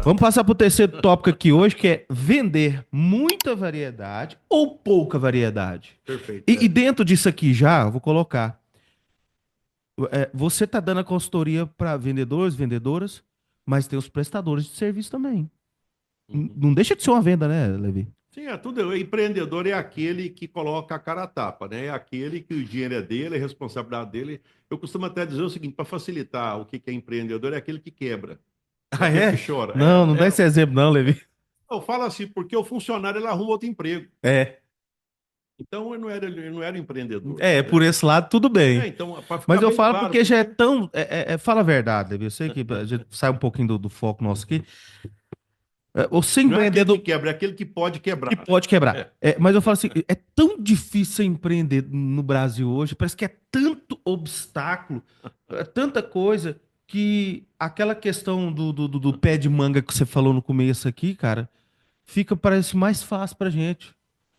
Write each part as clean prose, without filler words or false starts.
Vamos passar para o terceiro tópico aqui hoje, que é vender muita variedade ou pouca variedade. Perfeito. E dentro disso aqui já, eu vou colocar. Você está dando a consultoria para vendedores, vendedoras, mas tem os prestadores de serviço também. Uhum. Não deixa de ser uma venda, né, Levi? Sim, é tudo. O empreendedor é aquele que coloca a cara a tapa, né? É aquele que o dinheiro é dele, é responsabilidade dele. Eu costumo até dizer o seguinte, para facilitar o que que é empreendedor, é aquele que quebra, é Ah, aquele que é? chora. Não, não dá esse exemplo, não, Levi. Eu falo assim, porque o funcionário ele arruma outro emprego. É. Então ele não era empreendedor, É, por né? esse lado, tudo bem. Então, para Mas ficar eu bem falo claro, porque já é porque tão. Fala a verdade, Levi. Eu sei que a gente sai um pouquinho do foco nosso aqui. Você não é aquele que empreendedor quebra, é aquele que pode que quebrar, né? pode quebrar. É. Mas eu falo assim, é tão difícil ser empreender no Brasil hoje, parece que é tanto obstáculo, é tanta coisa, que aquela questão do pé de manga que você falou no começo aqui, cara, fica, parece mais fácil pra gente.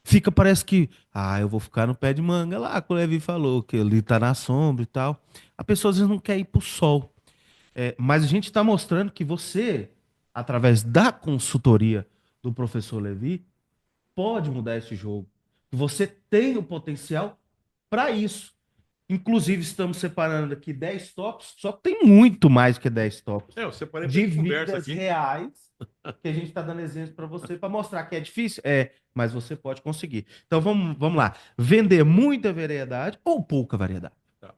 Fica, parece que, eu vou ficar no pé de manga lá, que o Levi falou, que ali tá na sombra e tal. A pessoa às vezes não quer ir pro sol. Mas a gente está mostrando que você, através da consultoria do professor Levi, pode mudar esse jogo. Você tem o potencial para isso. Inclusive, estamos separando aqui 10 tops, só que tem muito mais que 10 tops Eu separei para de gente conversa vidas aqui. reais que a gente está dando exemplos para você, para mostrar que é difícil. Mas você pode conseguir. Então vamos lá. Vender muita variedade ou pouca variedade? Tá.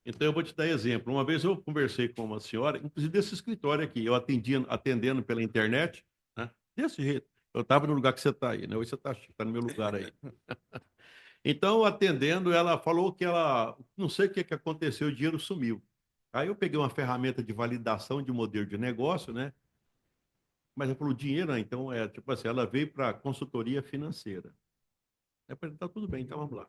Então eu vou te dar exemplo. Uma vez eu conversei com uma senhora, inclusive desse escritório aqui, eu atendendo pela internet, né? Desse jeito. Eu estava no lugar que você está aí, né? Hoje você está no meu lugar aí. Então, atendendo, ela falou que ela, não sei o que que aconteceu, o dinheiro sumiu. Aí eu peguei uma ferramenta de validação de modelo de negócio, né? Mas ela falou, dinheiro, né? Então, tipo assim, ela veio para consultoria financeira. Eu falei, tá tudo bem, então vamos lá.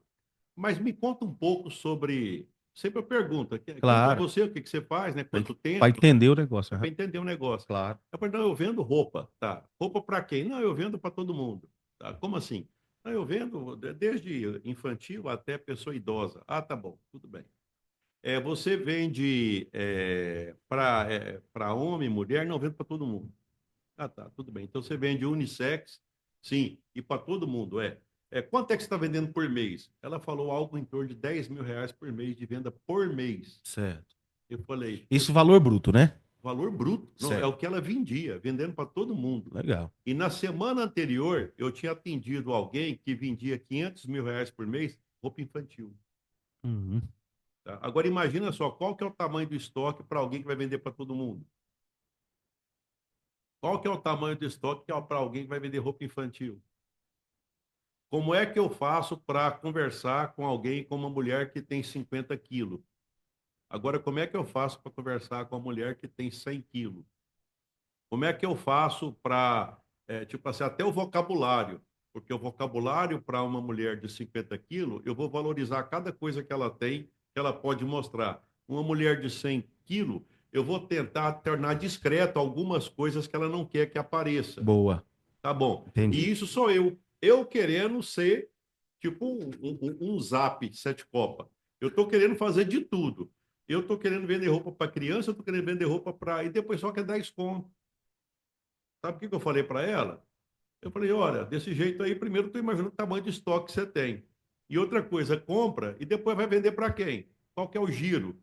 Mas me conta um pouco sobre. Sempre eu pergunto, quem que é Claro. você, o que que você faz, né? Quanto Para tempo, né? entender o negócio. É para Aham. entender o negócio. Claro. Eu falei, não, eu vendo roupa, tá? Roupa para quem? Não, eu vendo para todo mundo. Tá? Como assim? Não, eu vendo desde infantil até pessoa idosa. Ah, tá bom, tudo bem. Você vende para homem, mulher? Não, vendo para todo mundo. Ah, tá, tudo bem. Então você vende unissex, sim, e para todo mundo, quanto é que você está vendendo por mês? Ela falou algo em torno de R$ 10.000 por mês de venda por mês. Certo. Eu falei, Isso valor bruto, né? valor bruto, não, é Certo. o que ela vendia, vendendo para todo mundo. Legal. E na semana anterior, eu tinha atendido alguém que vendia R$ 500.000 por mês, roupa infantil. Uhum. Tá? Agora imagina só, qual que é o tamanho do estoque para alguém que vai vender para todo mundo? Qual que é o tamanho do estoque para alguém que vai vender roupa infantil? Como é que eu faço para conversar com alguém, com uma mulher que tem 50 quilos? Agora, como é que eu faço para conversar com uma mulher que tem 100 quilos? Como é que eu faço para, tipo assim, até o vocabulário? Porque o vocabulário para uma mulher de 50 quilos, eu vou valorizar cada coisa que ela tem, que ela pode mostrar. Uma mulher de 100 quilos, eu vou tentar tornar discreto algumas coisas que ela não quer que apareça. Boa. Tá bom. E Entendi. isso sou eu. Eu querendo ser tipo um zap sete copa. Eu tô querendo fazer de tudo. Eu tô querendo vender roupa para criança, eu tô querendo vender roupa para. E depois só quer 10 conto. Sabe o que que eu falei para ela? Eu falei: olha, desse jeito aí, primeiro tu imagina o tamanho de estoque que você tem. E outra coisa, compra e depois vai vender para quem? Qual que é o giro?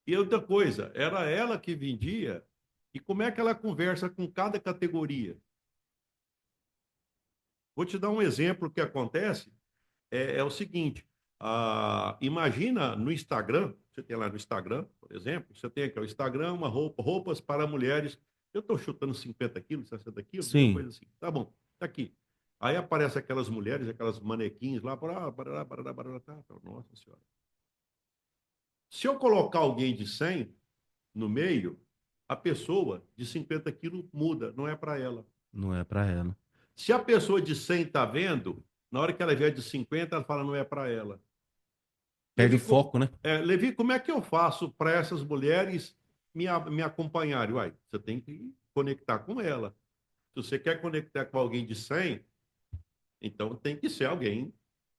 E outra coisa, era ela que vendia. E como é que ela conversa com cada categoria? Vou te dar um exemplo que acontece. É o seguinte: imagina no Instagram, você tem lá no Instagram, por exemplo, você tem aqui o Instagram, roupas para mulheres. Eu estou chutando 50 quilos, 60 quilos, uma Sim. coisa assim. Tá bom, tá aqui. Aí aparece aquelas mulheres, aquelas manequins lá, barará, barará, barará, tá, nossa senhora. Se eu colocar alguém de 100 no meio, a pessoa de 50 quilos muda, não é para ela. Não é pra ela. Se a pessoa de 100 está vendo, na hora que ela vier de 50, ela fala, não é para ela. Perde o Levi, foco, né? Levi, como é que eu faço para essas mulheres me acompanharem? Uai, você tem que conectar com ela. Se você quer conectar com alguém de 100, então tem que ser alguém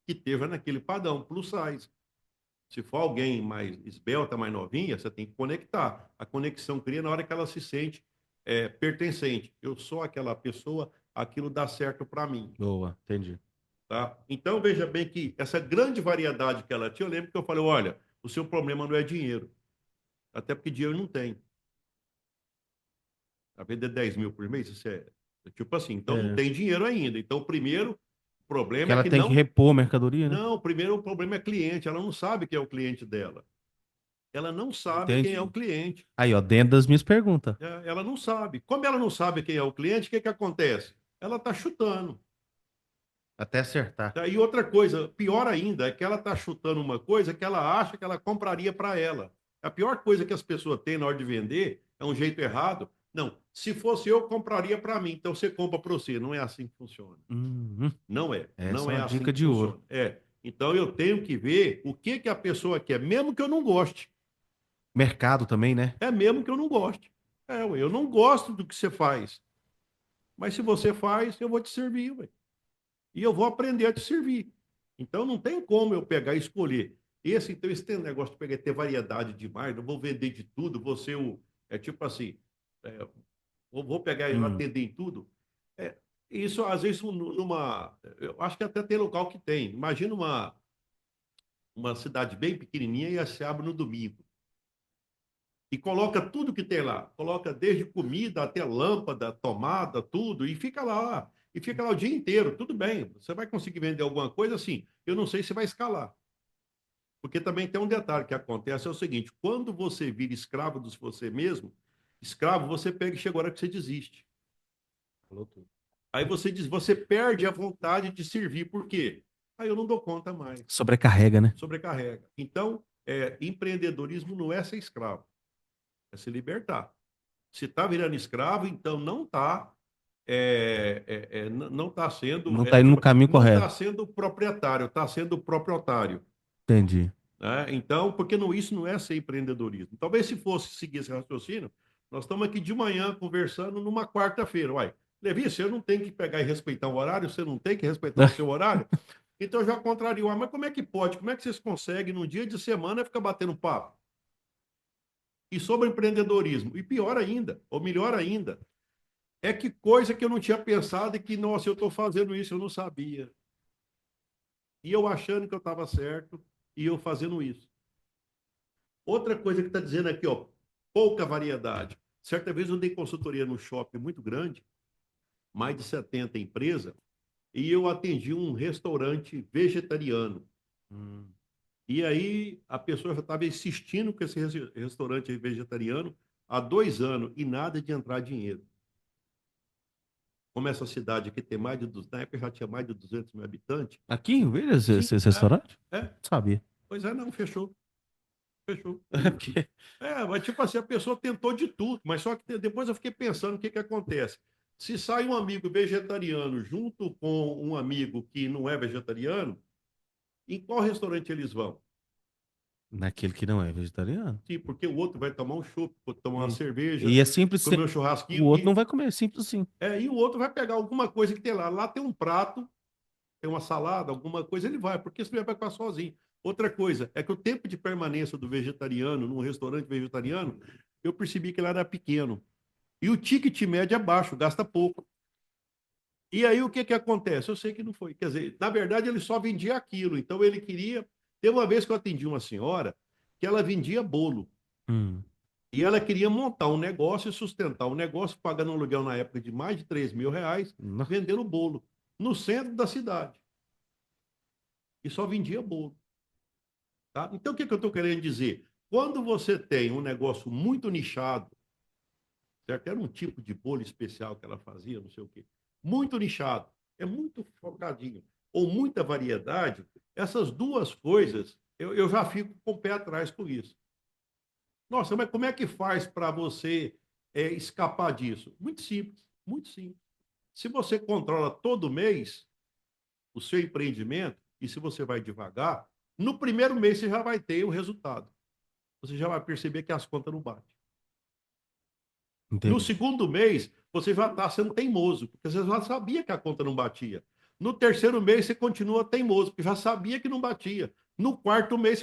que esteja naquele padrão, plus size. Se for alguém mais esbelta, mais novinha, você tem que conectar. A conexão cria na hora que ela se sente pertencente. Eu sou aquela pessoa, aquilo dá certo para mim. Boa, entendi. Tá? Então, veja bem que essa grande variedade que ela tinha, eu lembro que eu falei, olha, o seu problema não é dinheiro. Até porque dinheiro não tem. A vender 10 mil por mês, isso é tipo assim, então não É. tem dinheiro ainda. Então, o primeiro Que problema é ela que tem que não. repor a mercadoria, né? Não, o primeiro problema é cliente. Ela não sabe quem é o cliente dela. Ela não sabe quem é o Entendi. cliente. Aí, ó, dentro das minhas perguntas. Ela não sabe. Como ela não sabe quem é o cliente, o que que acontece? Ela está chutando. Até acertar. Tá? E outra coisa, pior ainda, é que ela está chutando uma coisa que ela acha que ela compraria para ela. A pior coisa que as pessoas têm na hora de vender é um jeito errado. Não, se fosse eu, compraria para mim. Então você compra para você. Não é assim que funciona. Uhum. Não é. Essa Não é é uma assim dica que de ouro. funciona. Então eu tenho que ver o que que a pessoa quer, mesmo que eu não goste. Mercado também, né? É mesmo que eu não goste. Ué, eu não gosto do que você faz. Mas se você faz, eu vou te servir, ué. E eu vou aprender a te servir. Então não tem como eu pegar e escolher. Esse tem um negócio de pegar ter variedade demais, não vou vender de tudo, vou ser o. É tipo assim, é, vou pegar e Hum. atender em tudo. É, isso, às vezes, numa. Eu acho que até tem local que tem. Imagina uma cidade bem pequenininha e se abre no domingo. E coloca tudo que tem lá. Coloca desde comida até lâmpada, tomada, tudo, e fica lá. E fica lá o dia inteiro. Tudo bem. Você vai conseguir vender alguma coisa assim. Eu não sei se vai escalar. Porque também tem um detalhe que acontece: é o seguinte: quando você vira escravo de você mesmo, escravo, você pega e chega a hora que você desiste. Falou tudo. Aí você perde a vontade de servir. Por quê? Aí eu não dou conta mais. Sobrecarrega, né? Sobrecarrega. Então, empreendedorismo não é ser escravo, é se libertar. Se está virando escravo, então não está não está sendo Não tá indo no tipo, caminho não está correto. sendo proprietário, está sendo proprietário. Entendi. Né? Então, porque isso não é ser empreendedorismo. Talvez se fosse seguir esse raciocínio, nós estamos aqui de manhã conversando numa quarta-feira. Uai, Levi, você não tem que pegar e respeitar o horário, você não tem que respeitar o seu horário. Então eu já contrario, mas como é que pode? Como é que vocês conseguem, num dia de semana, ficar batendo papo? E sobre empreendedorismo. E pior ainda, ou melhor ainda, é que coisa que eu não tinha pensado e que, nossa, eu estou fazendo isso, eu não sabia. E eu achando que eu estava certo e eu fazendo isso. Outra coisa que está dizendo aqui, ó, pouca variedade. Certa vez eu dei consultoria no shopping muito grande, mais de 70 empresas, e eu atendi um restaurante vegetariano. Hum. E aí a pessoa já estava insistindo com esse restaurante vegetariano há 2 anos e nada de entrar dinheiro. Como essa cidade aqui tem mais de, na época já tinha mais de 200 mil habitantes. Aqui em Oeiras, Sim, esse restaurante? é. Sabia. Pois é, não, fechou. Fechou. Porque- Mas tipo assim, a pessoa tentou de tudo, mas só que depois eu fiquei pensando o que que acontece. Se sai um amigo vegetariano junto com um amigo que não é vegetariano, em qual restaurante eles vão? Naquele que não é vegetariano. Sim, porque o outro vai tomar um chopp, tomar uma E, cerveja, e é simples. comer um O churrasquinho, outro não vai comer, é simples assim. e o outro vai pegar alguma coisa que tem lá. Lá tem um prato, tem uma salada, alguma coisa, ele vai, porque senão ele vai ficar sozinho. Outra coisa é que o tempo de permanência do vegetariano num restaurante vegetariano, eu percebi que ele era pequeno. E o ticket médio é baixo, gasta pouco. E aí o que que acontece? Eu sei que não foi. Quer dizer, na verdade ele só vendia aquilo. Então ele queria. Teve uma vez que eu atendi uma senhora que ela vendia bolo. Hum. E ela queria montar um negócio e sustentar o negócio, pagando um aluguel na época de mais de R$ 3.000, Nó. vendendo bolo no centro da cidade. E só vendia bolo. Tá? Então o que que eu estou querendo dizer? Quando você tem um negócio muito nichado, certo? Era um tipo de bolo especial que ela fazia, não sei o quê. Muito nichado, é muito focadinho, ou muita variedade, essas duas coisas, eu já fico com o pé atrás com isso. Nossa, mas como é que faz para você escapar disso? Muito simples, muito simples. Se você controla todo mês o seu empreendimento, e se você vai devagar, no primeiro mês você já vai ter o resultado. Você já vai perceber que as contas não batem. No Entendi. segundo mês, você já está sendo teimoso, porque você já sabia que a conta não batia. No terceiro mês, você continua teimoso, porque já sabia que não batia. No quarto mês,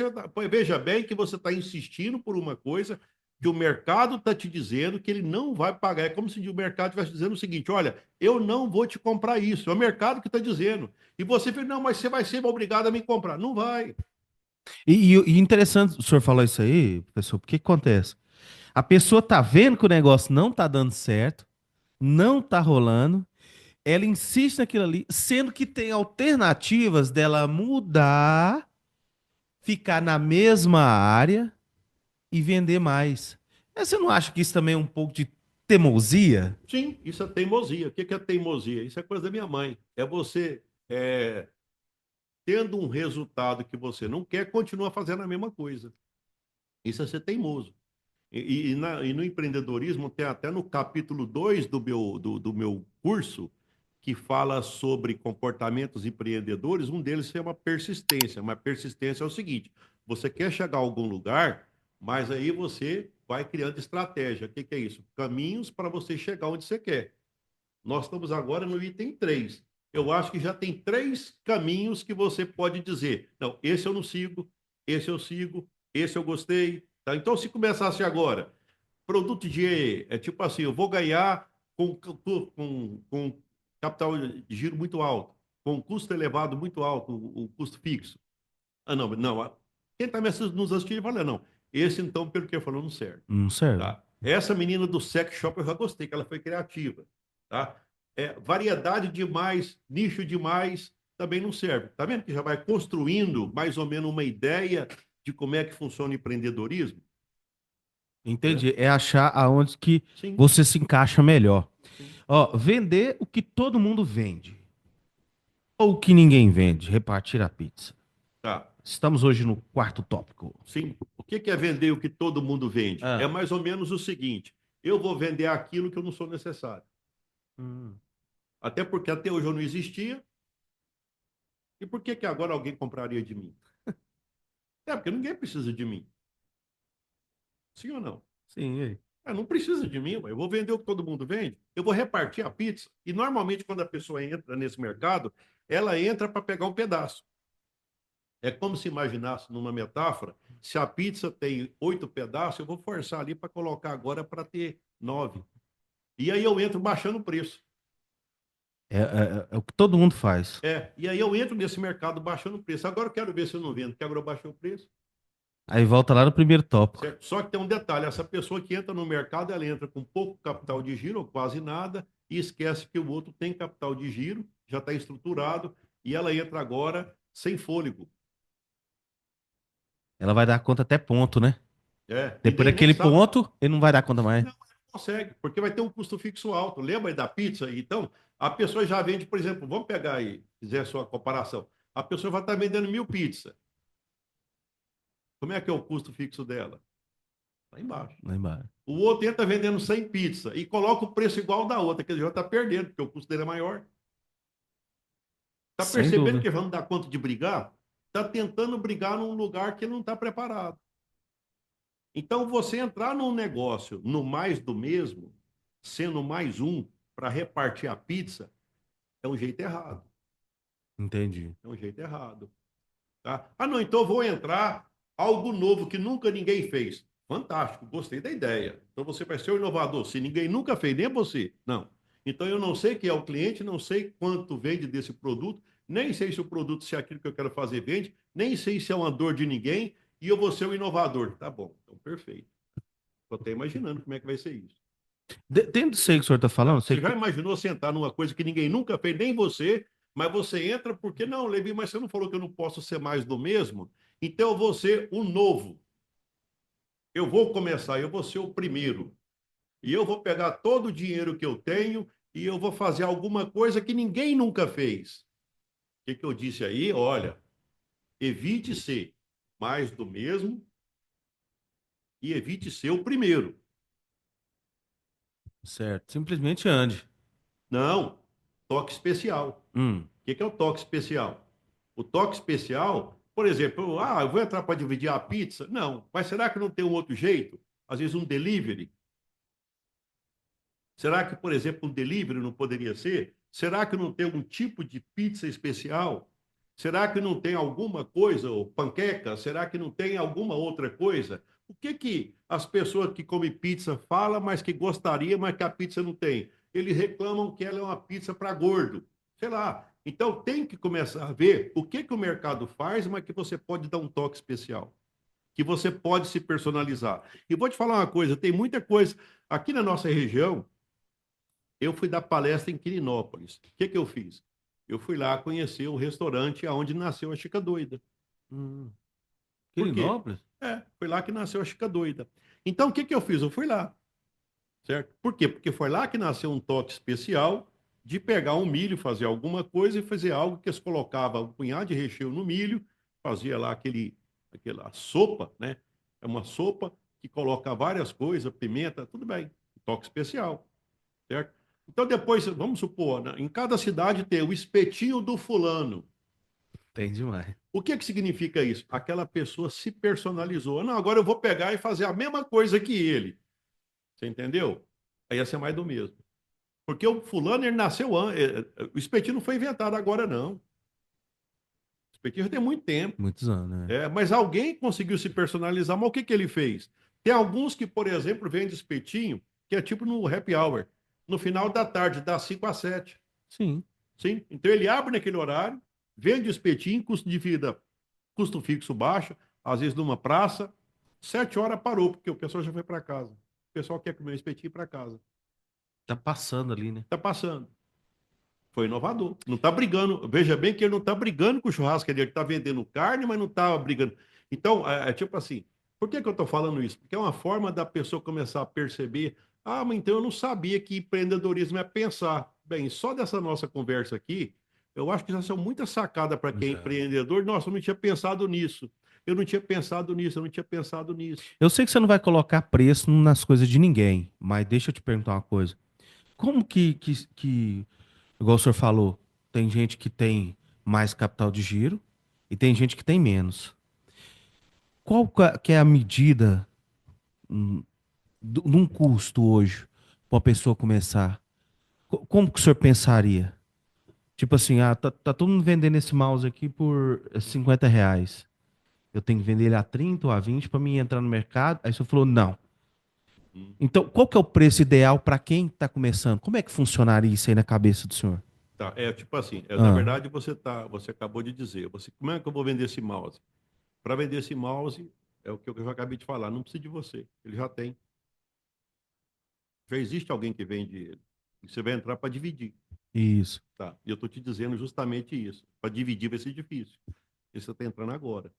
veja bem que você está insistindo por uma coisa, que o mercado está te dizendo que ele não vai pagar. É como se o mercado estivesse dizendo o seguinte: olha, eu não vou te comprar isso. É o mercado que está dizendo. E você fala, não, mas você vai ser obrigado a me comprar. Não vai. E interessante o senhor falar isso aí, professor, porque que acontece? A pessoa tá vendo que o negócio não tá dando certo, não tá rolando, ela insiste naquilo ali, sendo que tem alternativas dela mudar, ficar na mesma área e vender mais. Mas você não acha que isso também é um pouco de teimosia? Sim, isso é teimosia. O que é teimosia? Isso é coisa da minha mãe. É você é, tendo um resultado que você não quer, continua fazendo a mesma coisa. Isso é ser teimoso. E no empreendedorismo, tem até no capítulo 2 do meu curso, que fala sobre comportamentos empreendedores, um deles chama persistência. Mas persistência é o seguinte: você quer chegar a algum lugar, mas aí você vai criando estratégia. O que é isso? Caminhos para você chegar onde você quer. Nós estamos agora no item 3. Eu acho que já tem 3 caminhos que você pode dizer: não, esse eu não sigo, esse eu sigo, esse eu gostei. Tá? Então, se começasse agora, produto de. É tipo assim: eu vou ganhar com capital de giro muito alto, com custo elevado muito alto, o custo fixo. Ah, não, não. Quem está nos assistindo fala: não, esse então, pelo que eu falou, não serve. Não serve. Tá? Essa menina do sex shop eu já gostei, que ela foi criativa. Tá? Variedade demais, nicho demais, também não serve. Tá vendo que já vai construindo mais ou menos uma ideia de como é que funciona o empreendedorismo? Né? Entendi. É achar aonde que Sim, você se encaixa melhor. sim. Ó, vender o que todo mundo vende. Ou o que ninguém vende, repartir a pizza. Tá. Estamos hoje no quarto tópico. Sim. O que é vender o que todo mundo vende? É Ah. mais ou menos o seguinte: eu vou vender aquilo que eu não sou necessário. Hum. Até porque até hoje eu não existia. E por que agora alguém compraria de mim? É porque ninguém precisa de mim. Sim ou não? Sim, e aí? Não precisa de mim, eu vou vender o que todo mundo vende, eu vou repartir a pizza. E normalmente, quando a pessoa entra nesse mercado, ela entra para pegar um pedaço. É como se imaginasse numa metáfora: se a pizza tem 8 pedaços, eu vou forçar ali para colocar agora para ter 9. E aí eu entro baixando o preço. É o que todo mundo faz. E aí eu entro nesse mercado baixando o preço. Agora eu quero ver se eu não vendo, porque agora eu baixei o preço. Aí volta lá no primeiro tópico. Certo? Só que tem um detalhe: essa pessoa que entra no mercado, ela entra com pouco capital de giro, ou quase nada, e esquece que o outro tem capital de giro, já está estruturado, e ela entra agora sem fôlego. Ela vai dar conta até ponto, né? E Depois daí nem daquele sabe. ponto, ele não vai dar conta mais. Não, não consegue, porque vai ter um custo fixo alto. Lembra aí da pizza? Então, a pessoa já vende, por exemplo, vamos pegar aí, fizer a sua comparação. A pessoa vai estar vendendo 1.000 pizzas. Como é que é o custo fixo dela? Lá embaixo. Lá embaixo. O outro entra vendendo 100 pizzas e coloca o preço igual da outra, que ele já está perdendo, porque o custo dele é maior. Está Sem percebendo dúvida. que ele não dá conta de brigar? Está tentando brigar num lugar que ele não está preparado. Então, você entrar num negócio no mais do mesmo, sendo mais um para repartir a pizza, é um jeito errado. Entendi. É um jeito errado. Tá? Ah, não, então eu vou entrar algo novo que nunca ninguém fez. Fantástico, gostei da ideia. Então você vai ser o inovador. Se ninguém nunca fez, nem você. Não. Então eu não sei quem é o cliente, não sei quanto vende desse produto, nem sei se o produto, se é aquilo que eu quero fazer, vende, nem sei se é uma dor de ninguém, e eu vou ser o inovador. Tá bom, então perfeito. Estou até imaginando como é que vai ser isso. Dentro disso aí que o senhor está falando, Tá? sei Você já que imaginou sentar numa coisa que ninguém nunca fez, nem você, mas você entra porque, não, Levi, mas você não falou que eu não posso ser mais do mesmo? Então eu vou ser o novo. Eu vou começar, eu vou ser o primeiro. E eu vou pegar todo o dinheiro que eu tenho e eu vou fazer alguma coisa que ninguém nunca fez. O que eu disse aí? Olha, evite ser mais do mesmo e evite ser o primeiro. certo. Simplesmente ande. Não, toque especial. Hum. O que é o toque especial? O toque especial, por exemplo, eu vou entrar para dividir a pizza? Não, mas será que não tem um outro jeito? Às vezes um delivery? Será que, por exemplo, um delivery não poderia ser? Será que não tem um tipo de pizza especial? Será que não tem alguma coisa, ou panqueca? Será que não tem alguma outra coisa? O que que as pessoas que comem pizza falam, mas que gostaria, mas que a pizza não tem? Eles reclamam que ela é uma pizza para gordo. Sei lá. Então tem que começar a ver o que que o mercado faz, mas que você pode dar um toque especial, que você pode se personalizar. E vou te falar uma coisa, tem muita coisa aqui na nossa região. Eu fui dar palestra em Quirinópolis. O que que eu fiz? Eu fui lá conhecer o restaurante onde nasceu a Chica Doida. Hum. Por quê? Quirinópolis? Foi lá que nasceu a Chica Doida. Então, o que que eu fiz? Eu fui lá, certo? Por quê? Porque foi lá que nasceu um toque especial de pegar um milho, fazer alguma coisa e fazer algo que eles colocavam um punhado de recheio no milho, fazia lá aquela sopa, né? É uma sopa que coloca várias coisas, pimenta, tudo bem. Toque especial, certo? Então, depois, vamos supor, né, em cada cidade tem o espetinho do fulano. Tem demais. O que que significa isso? Aquela pessoa se personalizou. Não, agora eu vou pegar e fazer a mesma coisa que ele. Você entendeu? Aí ia ser mais do mesmo. Porque o fulano, ele nasceu antes. O espetinho não foi inventado agora, não. O espetinho já tem muito tempo. Muitos anos, né? Mas alguém conseguiu se personalizar. Mas o que que ele fez? Tem alguns que, por exemplo, vendem espetinho, que é tipo no happy hour. No final da tarde, das 5 às 7. Sim. Sim. Então ele abre naquele horário, vende o espetinho, custo de vida, custo fixo baixo, às vezes numa praça, 7 horas parou, porque o pessoal já foi para casa. O pessoal quer comer um espetinho para casa. Tá passando ali, né? Tá passando. Foi inovador. Não está brigando. Veja bem que ele não está brigando com o churrasco, ele está vendendo carne, mas não está brigando. Então, é tipo assim, por que que eu estou falando isso? Porque é uma forma da pessoa começar a perceber, ah, mas então eu não sabia que empreendedorismo é pensar. Bem, só dessa nossa conversa aqui, eu acho que já são muita sacada para quem é Já. empreendedor. Nossa, eu não tinha pensado nisso. Eu não tinha pensado nisso, eu não tinha pensado nisso. Eu sei que você não vai colocar preço nas coisas de ninguém, mas deixa eu te perguntar uma coisa. Como igual o senhor falou, tem gente que tem mais capital de giro e tem gente que tem menos. Que é a medida de um custo hoje para uma pessoa começar? Como que o senhor pensaria? Tipo assim, tá todo mundo vendendo esse mouse aqui por R$ 50. Eu tenho que vender ele a 30 ou a 20 para mim entrar no mercado. Aí o senhor falou, não. Hum. Então, qual que é o preço ideal para quem está começando? Como é que funcionaria isso aí na cabeça do senhor? Tá, tipo assim, na Ah, verdade você acabou de dizer, como é que eu vou vender esse mouse? Para vender esse mouse, é o que eu já acabei de falar, não precisa de você, ele já tem. Já existe alguém que vende ele. E você vai entrar para dividir, isso. tá? E eu estou te dizendo justamente isso. Para dividir vai ser difícil. E você está entrando agora.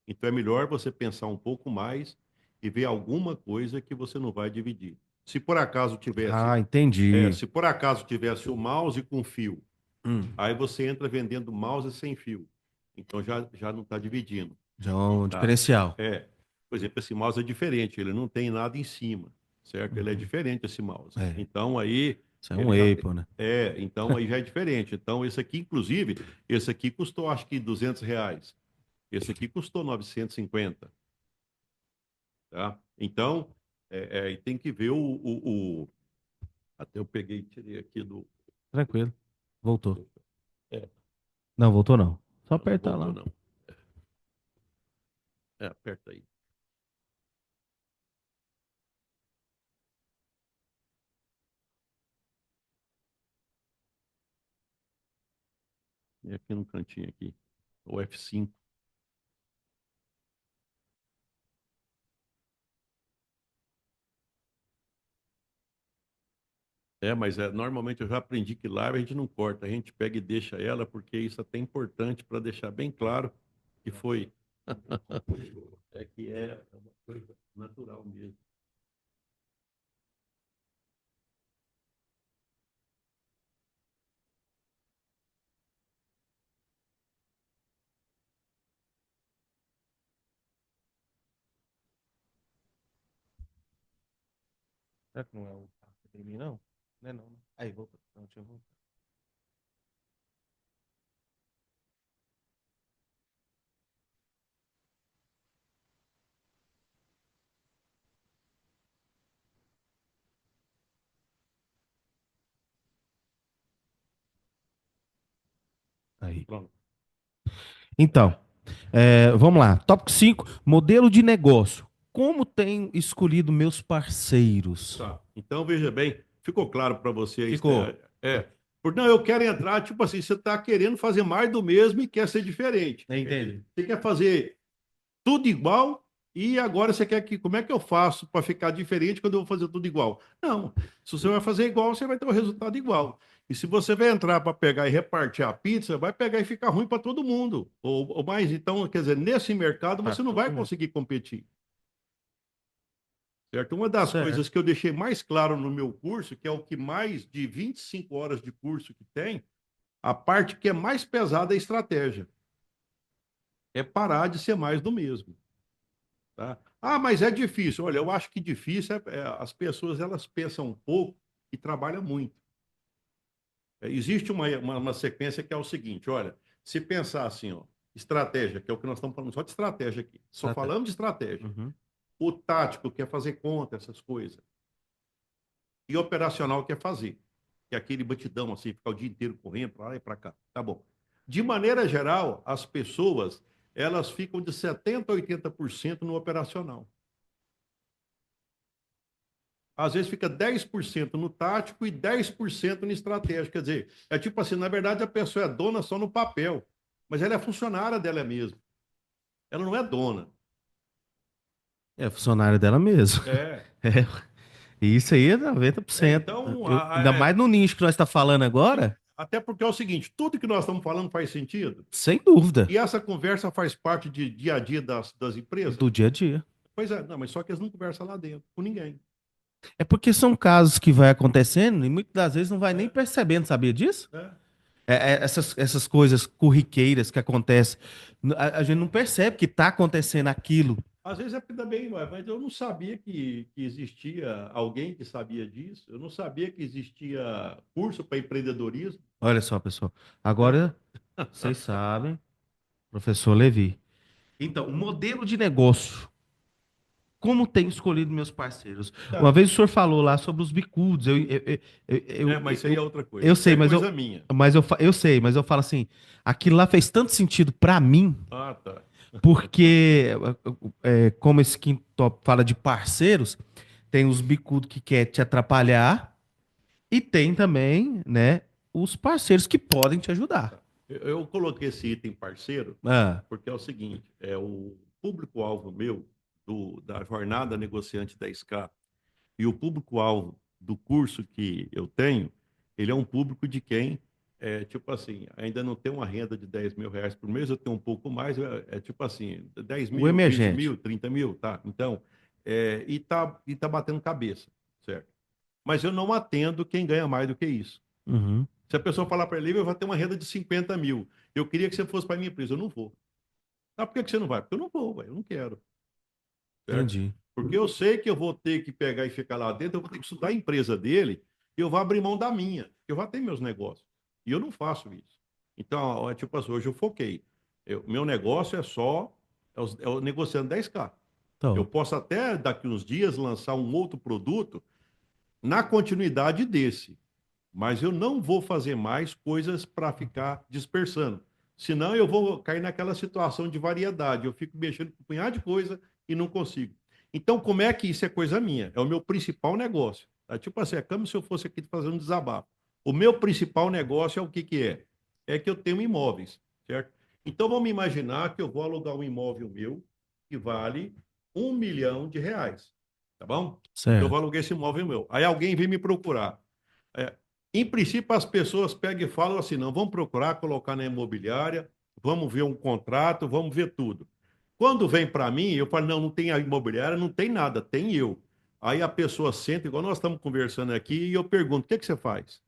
Então é melhor você pensar um pouco mais e ver alguma coisa que você não vai dividir. Se por acaso tivesse, Ah, entendi. se por acaso tivesse o mouse com fio, Hum, aí você entra vendendo mouse sem fio. Então já não está dividindo. já é um Tá? diferencial. Por exemplo, esse mouse é diferente, ele não tem nada em cima, certo? Ele é Uhum. diferente esse mouse. É, Então aí isso é um ele já Apple, né? então aí já é diferente. Então esse aqui, inclusive, esse aqui custou acho que R$ 200. Esse aqui custou 950, tá? Então e tem que ver até eu peguei, e tirei aqui do. Tranquilo. Voltou. É, Não, voltou não. Só não, não apertar voltou lá. não. Aperta aí. E aqui no cantinho aqui, o F5. Mas normalmente eu já aprendi que live a gente não corta, a gente pega e deixa ela, porque isso é até importante para deixar bem claro que foi. Que é uma coisa natural mesmo. Será que não é o mim, não? Não é não, né? Aí, voltou. Não, tinha voltado. Aí. Pronto. Então, vamos lá. Tópico 5, modelo de negócio. Como tenho escolhido meus parceiros? Tá. Então, veja bem, ficou claro para você aí, Ficou. Porque não, eu quero entrar, tipo assim, você está querendo fazer mais do mesmo e quer ser diferente. Entendi. Você quer fazer tudo igual e agora você quer que, como é que eu faço para ficar diferente quando eu vou fazer tudo igual? Não, se você vai fazer igual, você vai ter o resultado igual. E se você vai entrar para pegar e repartir a pizza, vai pegar e ficar ruim para todo mundo. Ou mais, então, quer dizer, nesse mercado Pra você não vai todo mundo. conseguir competir. Certo? Uma das Certo. coisas que eu deixei mais claro no meu curso, que é o que mais de 25 horas de curso que tem, a parte que é mais pesada é a estratégia. É parar de ser mais do mesmo. Tá? Ah, mas é difícil. Olha, eu acho que difícil as pessoas elas pensam um pouco e trabalham muito. Existe uma sequência que é o seguinte: olha, se pensar assim, ó, estratégia, que é o que nós estamos falando só de estratégia aqui, só Estratégia. falamos de estratégia. Uhum. O tático quer fazer conta, essas coisas. E operacional quer fazer. Que é aquele batidão, assim, ficar o dia inteiro correndo para lá e para cá. Tá bom. De maneira geral, as pessoas, elas ficam de 70% a 80% no operacional. Às vezes fica 10% no tático e 10% no estratégico. Quer dizer, é tipo assim, na verdade a pessoa é dona só no papel, mas ela é funcionária dela mesma. Ela não é dona. É funcionário dela mesmo. É. É, isso aí é 90%. Então, Ainda mais no nicho que nós está falando sim, agora, até porque é o seguinte, tudo que nós estamos falando faz sentido. sem dúvida, E essa conversa faz parte de dia a dia das empresas? do dia a dia. Pois é, não, mas só que eles não conversam lá dentro com ninguém. É porque são casos que vai acontecendo e muitas das vezes não vai nem É, percebendo, sabia disso? é. Essas coisas corriqueiras que acontecem, a gente não percebe que está acontecendo aquilo. Às vezes é também, mas eu não sabia que existia alguém que sabia disso. Eu não sabia que existia curso para empreendedorismo, Olha só, pessoal. né? Agora vocês sabem, professor Levi. Então, o modelo de negócio. Como tenho escolhido meus parceiros? Uma Tá. vez o senhor falou lá sobre os bicudos. Eu, É, eu, mas eu, isso aí é eu, outra coisa. eu Isso sei, é coisa minha. eu sei, mas eu falo assim, aquilo lá fez tanto sentido pra mim, Ah, tá. porque como esse quinto tópico fala de parceiros, tem os bicudos que quer te atrapalhar e tem também, né, os parceiros que podem te ajudar. Eu coloquei esse item parceiro Ah, porque é o seguinte, é o público-alvo meu da jornada negociante 10K e o público-alvo do curso que eu tenho, ele é um público de quem, tipo assim, ainda não tem uma renda de R$ 10.000 por mês, eu tenho um pouco mais, tipo assim, 10 o mil, 15 emergente. mil, 30 mil, tá? Então, e tá batendo cabeça, certo? Mas eu não atendo quem ganha mais do que isso. Uhum, Se a pessoa falar para ele, eu vou ter uma renda de 50 mil, eu queria que você fosse para minha empresa, eu não vou. Ah, por que que você não vai? Porque eu não vou, eu não quero, certo? entendi. Porque eu sei que eu vou ter que pegar e ficar lá dentro, eu vou ter que estudar a empresa dele e eu vou abrir mão da minha. Eu já tenho meus negócios. E eu não faço isso. Então, tipo assim, hoje eu foquei. Meu negócio é o negociando 10K. Eu Então, posso até, daqui uns dias, lançar um outro produto na continuidade desse. Mas eu não vou fazer mais coisas para ficar dispersando. Senão eu vou cair naquela situação de variedade. Eu fico mexendo com um punhado de coisa e não consigo. Então, como é que isso é coisa minha? É o meu principal negócio. Tá? Tipo assim, é como se eu fosse aqui fazendo um desabafo. O meu principal negócio é o que que é? É que eu tenho imóveis, certo? Então, vamos imaginar que eu vou alugar um imóvel meu que vale R$ 1 milhão, tá bom? Eu vou certo. alugar esse imóvel meu. Aí alguém vem me procurar. É, em princípio, as pessoas pegam e falam assim: não, vamos procurar colocar na imobiliária, vamos ver um contrato, vamos ver tudo. Quando vem para mim, eu falo: não, não tem a imobiliária, não tem nada, tem eu. Aí a pessoa senta, igual nós estamos conversando aqui, e eu pergunto: o que que você faz?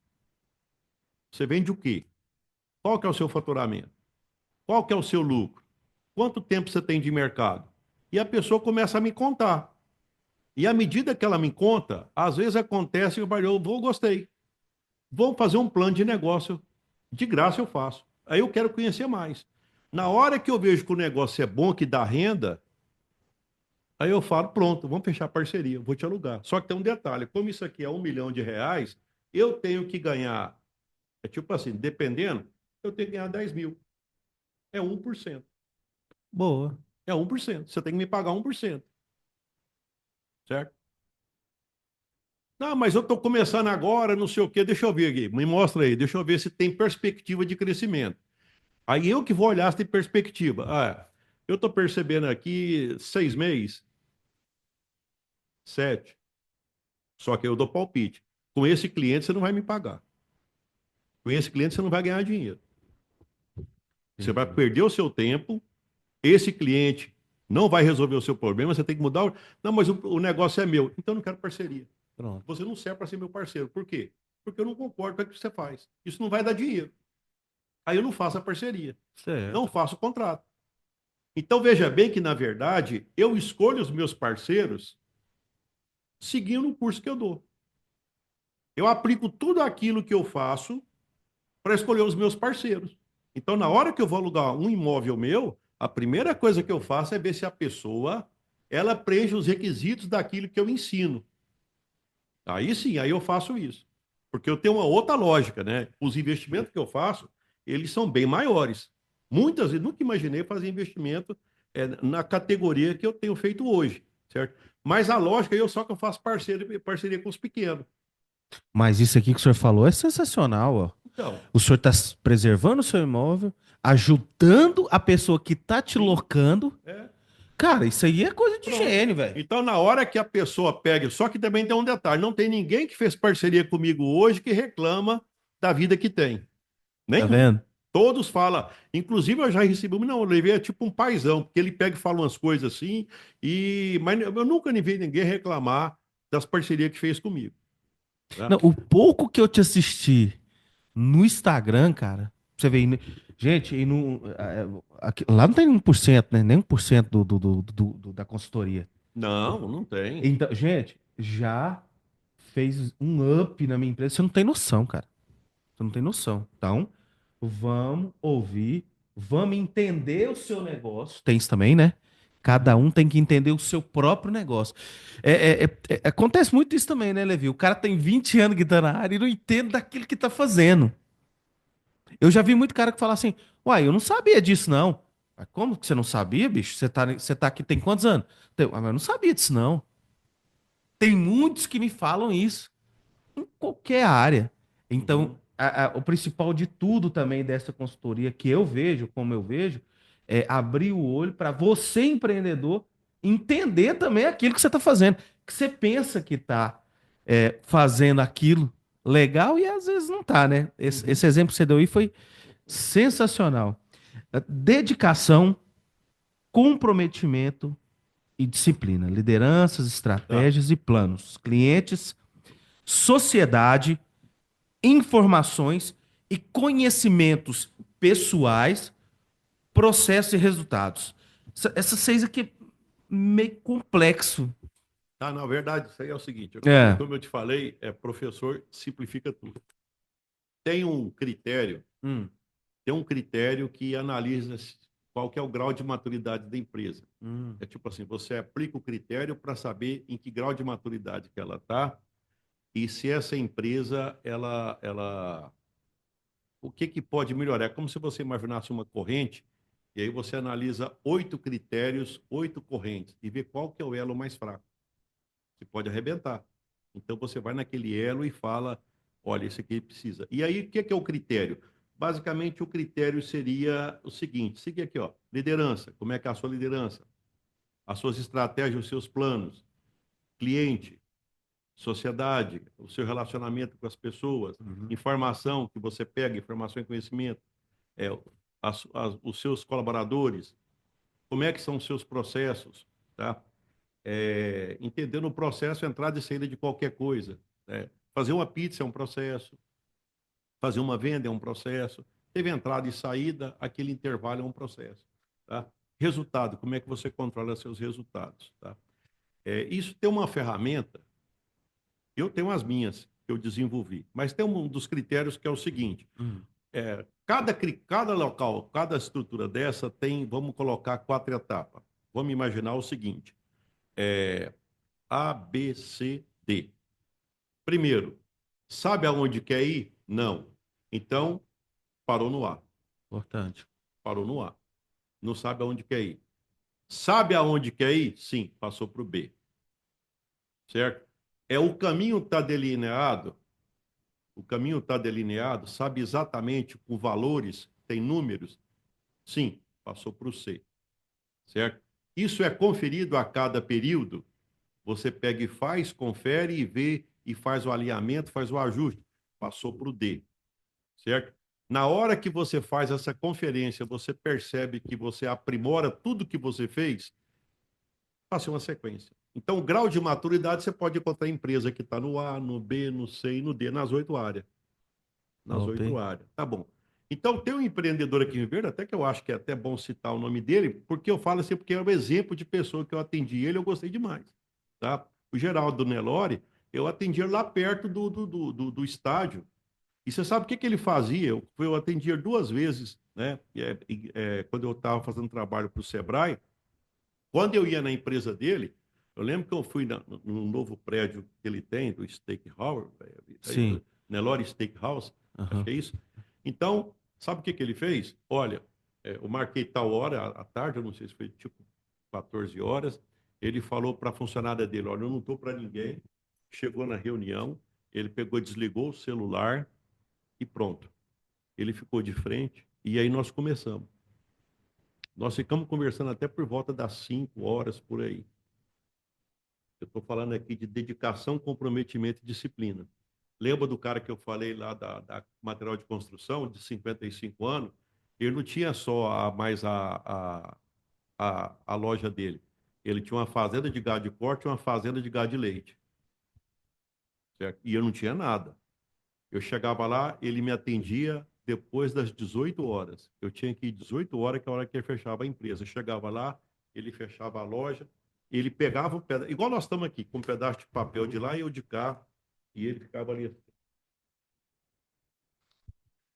Você vende o quê? Qual que é o seu faturamento? Qual que é o seu lucro? Quanto tempo você tem de mercado? E a pessoa começa a me contar. E à medida que ela me conta, às vezes acontece, eu vou, gostei. Vou fazer um plano de negócio. De graça eu faço. Aí eu quero conhecer mais. Na hora que eu vejo que o negócio é bom, que dá renda, aí eu falo, pronto, vamos fechar parceria, vou te alugar. Só que tem um detalhe, como isso aqui é R$ 1 milhão, eu tenho que ganhar, tipo assim, dependendo, eu tenho que ganhar 10 mil. É 1%. Boa. É 1%. Você tem que me pagar 1%. Certo? Não, mas eu estou começando agora, não sei o quê. Deixa eu ver aqui. Me mostra aí. Deixa eu ver se tem perspectiva de crescimento. Aí eu que vou olhar se tem perspectiva. Ah, eu estou percebendo aqui 6 meses, 7. Só que eu dou palpite. Com esse cliente você não vai me pagar. Com esse cliente você não vai ganhar dinheiro. Você vai Entendi. perder o seu tempo. Esse cliente não vai resolver o seu problema. Você tem que mudar. Não, mas o negócio é meu. Então eu não quero parceria. Pronto. Você não serve para ser meu parceiro. Por quê? Porque eu não concordo com o que você faz. Isso não vai dar dinheiro. Aí eu não faço a parceria. Não Certo. faço o contrato. Então veja bem que, na verdade, eu escolho os meus parceiros seguindo o curso que eu dou. Eu aplico tudo aquilo que eu faço para escolher os meus parceiros. Então, na hora que eu vou alugar um imóvel meu, a primeira coisa que eu faço é ver se a pessoa ela preenche os requisitos daquilo que eu ensino. Aí sim, aí eu faço isso. Porque eu tenho uma outra lógica, né? Os investimentos que eu faço, eles são bem maiores. Muitas vezes, nunca imaginei fazer investimento na categoria que eu tenho feito hoje, certo? Mas a lógica eu só que eu faço parceria com os pequenos. Mas isso aqui que o senhor falou é sensacional, ó. Então, O senhor está preservando o seu imóvel, ajudando a pessoa que tá te sim, locando. é. Cara, isso aí é coisa de Pronto. gênio, velho. Então, na hora que a pessoa pega, só que também tem um detalhe: não tem ninguém que fez parceria comigo hoje que reclama da vida que tem. Tá Nenhum. vendo? Todos falam. Inclusive, eu já recebi, não, o Levi é tipo um paizão, porque ele pega e fala umas coisas assim, mas eu nunca vi ninguém reclamar das parcerias que fez comigo. Né? Não, o pouco que eu te assisti no Instagram, cara, você vê, gente, e no, lá não tem 1%, né? Nem 1% da consultoria. Não, não tem. Então, gente, já fez um up na minha empresa. Você não tem noção, cara. Você não tem noção. Então, vamos ouvir, vamos entender o seu negócio. Tem isso também, né? Cada Uhum. um tem que entender o seu próprio negócio. Acontece muito isso também, né, Levi? O cara tem 20 anos que tá na área e não entende daquilo que tá fazendo. Eu já vi muito cara que fala assim: uai, eu não sabia disso, não. Mas como que você não sabia, bicho? Você tá aqui tem quantos anos? Mas eu não sabia disso, não. Tem muitos que me falam isso em qualquer área. Então, Uhum. o principal de tudo também dessa consultoria que eu vejo, como eu vejo, é abrir o olho para você, empreendedor, entender também aquilo que você está fazendo. Que você pensa que está fazendo aquilo legal e às vezes não está, né? Esse Uhum. exemplo que você deu aí foi sensacional. Dedicação, comprometimento e disciplina. Lideranças, Tá. estratégias e planos. Clientes, sociedade, informações e conhecimentos pessoais, processos e resultados. Essas seis aqui é meio complexo. Tá, na verdade, isso aí é o seguinte: É. como eu te falei, professor simplifica tudo. Tem um critério, Hum, tem um critério que analisa qual que é o grau de maturidade da empresa. hum. É tipo assim, você aplica o critério para saber em que grau de maturidade que ela está e se essa empresa, o que que pode melhorar? É como se você imaginasse uma corrente e aí você analisa 8 critérios, 8 correntes e vê qual que é o elo mais fraco. Você pode arrebentar. Então você vai naquele elo e fala, olha, esse aqui precisa. E aí, o que que é o critério? Basicamente, o critério seria o seguinte: seguir aqui, ó, liderança. Como é que é a sua liderança? As suas estratégias, os seus planos, cliente, sociedade, o seu relacionamento com as pessoas, Uhum. informação que você pega, informação e conhecimento, é, os seus colaboradores, como é que são os seus processos, tá? Entendendo o processo, entrada e saída de qualquer coisa. Né? Fazer uma pizza é um processo, fazer uma venda é um processo, teve entrada e saída, aquele intervalo é um processo. Tá? Resultado, como é que você controla seus resultados? Tá? Isso tem uma ferramenta, eu tenho as minhas que eu desenvolvi, mas tem um dos critérios que é o seguinte: Hum. cada local, cada estrutura dessa tem, vamos colocar 4 etapas. Vamos imaginar o seguinte: é, A, B, C, D. Primeiro, sabe aonde quer ir? Não. Então, parou no A. Importante. Parou no A. Não sabe aonde quer ir. Sabe aonde quer ir? Sim, passou para o B. Certo? É o caminho está delineado. O caminho está delineado, sabe exatamente com valores, tem números? Sim, passou para o C. Certo? Isso é conferido a cada período. Você pega e faz, confere e vê e faz o alinhamento, faz o ajuste. Passou para o D. Certo? Na hora que você faz essa conferência, você percebe que você aprimora tudo que você fez, faça uma sequência. Então, o grau de maturidade você pode encontrar empresa que está no A, no B, no C e no D, nas 8 áreas. Nas Top, oito hein? áreas. Tá bom. Então, tem um empreendedor aqui em Rio Verde, até que eu acho que é até bom citar o nome dele, porque eu falo assim, porque é um exemplo de pessoa que eu atendi ele, eu gostei demais. Tá? O Geraldo Nelore, eu atendia lá perto do estádio. E você sabe o que, que ele fazia? Eu atendia 2 vezes, né? Quando eu estava fazendo trabalho para o Sebrae, quando eu ia na empresa dele, eu lembro que eu fui num novo prédio que ele tem, do Steakhouse, Sim. Nelore Steakhouse, acho que Aham. é isso. Então, sabe o que, que ele fez? Olha, eu marquei tal hora, à tarde, eu não sei se foi tipo 14 horas, ele falou para a funcionária dele, olha, eu não estou para ninguém. Chegou na reunião, ele pegou, desligou o celular e pronto. Ele ficou de frente e aí nós começamos. Nós ficamos conversando até por volta das 5 horas por aí. Eu estou falando aqui de dedicação, comprometimento e disciplina. Lembra do cara que eu falei lá da material de construção, de 55 anos? Ele não tinha só mais a loja dele. Ele tinha uma fazenda de gado de corte e uma fazenda de gado de leite. Certo? E eu não tinha nada. Eu chegava lá, ele me atendia depois das 18 horas. Eu tinha que ir 18 horas, que é a hora que ele fechava a empresa. Eu chegava lá, ele fechava a loja, ele pegava um pedaço, igual nós estamos aqui, com um pedaço de papel de lá e eu de cá, e ele ficava ali, ele de lá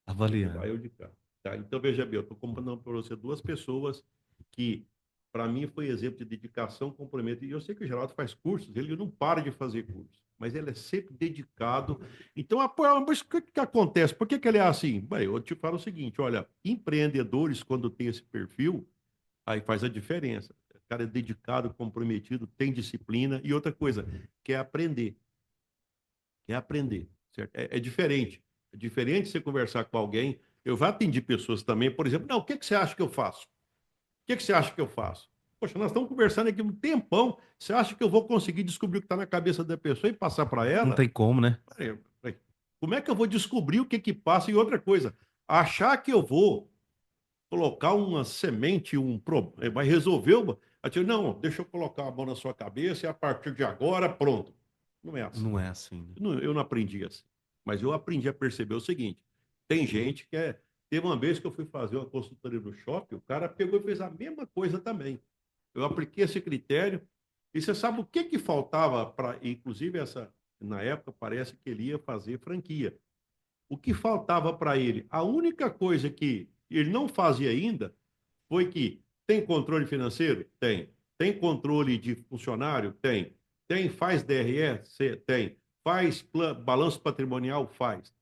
Avaliando. e eu de cá. Tá? Então, veja bem, eu estou comparando para você 2 pessoas que, para mim, foi exemplo de dedicação, comprometimento. E eu sei que o Geraldo faz cursos, ele não para de fazer cursos, mas ele é sempre dedicado. Então, mas o que, que acontece? Por que, que ele é assim? Bem, eu te falo o seguinte: olha, empreendedores, quando tem esse perfil, aí faz a diferença. O cara é dedicado, comprometido, tem disciplina. E outra coisa, quer aprender. Quer aprender, certo? É diferente. É diferente você conversar com alguém. Eu já atendi pessoas também, por exemplo, não, o que, que você acha que eu faço? O que, que você acha que eu faço? Poxa, nós estamos conversando aqui um tempão. Você acha que eu vou conseguir descobrir o que está na cabeça da pessoa e passar para Não ela? tem como, né? Peraí. Como é que eu vou descobrir o que que passa? E outra coisa, achar que eu vou colocar uma semente, vai resolver uma. Não, deixa eu colocar a mão na sua cabeça e a partir de agora, pronto. Não é assim. Não é assim, né? Eu não aprendi assim. Mas eu aprendi a perceber o seguinte: tem gente que é. Teve uma vez que eu fui fazer uma consultoria no shopping, o cara pegou e fez a mesma coisa também. Eu apliquei esse critério. E você sabe o que que faltava para, inclusive na época parece que ele ia fazer franquia. O que faltava para ele? A única coisa que ele não fazia ainda foi que tem controle financeiro? Tem. Tem controle de funcionário? Tem. Faz DRE? Tem. Faz balanço patrimonial? Faz.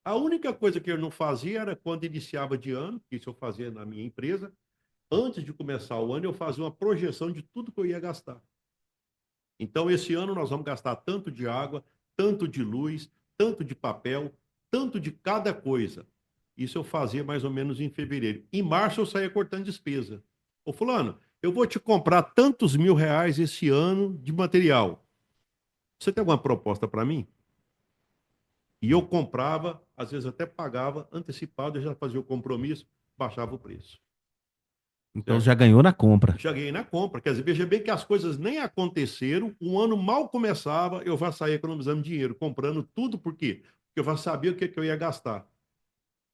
A única coisa que ele não fazia era quando iniciava de ano, que isso eu fazia na minha empresa, antes de começar o ano, eu fazia uma projeção de tudo que eu ia gastar. Então, esse ano nós vamos gastar tanto de água, tanto de luz, tanto de papel, tanto de cada coisa. Isso eu fazia mais ou menos em fevereiro. Em março eu saía cortando despesa. Ô, fulano, eu vou te comprar tantos R$ 1.000 esse ano de material. Você tem alguma proposta para mim? E eu comprava, às vezes até pagava antecipado, eu já fazia o compromisso, baixava o preço. Então Certo? já ganhou na compra. Já ganhei na compra. Quer dizer, veja bem que as coisas nem aconteceram, o ano mal começava, eu já saía economizando dinheiro, comprando tudo, por quê? Porque eu já sabia o que, que eu ia gastar.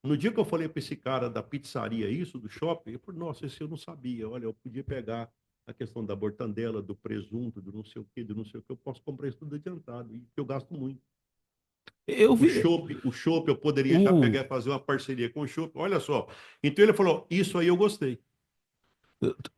No dia que eu falei para esse cara da pizzaria isso, do shopping, eu falei, nossa, esse eu não sabia. Olha, eu podia pegar a questão da mortandela, do presunto, do não sei o quê, do não sei o que, eu posso comprar isso tudo adiantado, e eu gasto muito. Eu vi. O chopp eu poderia já O, pegar e fazer uma parceria com o chopp. Olha só. Então ele falou, isso aí eu gostei.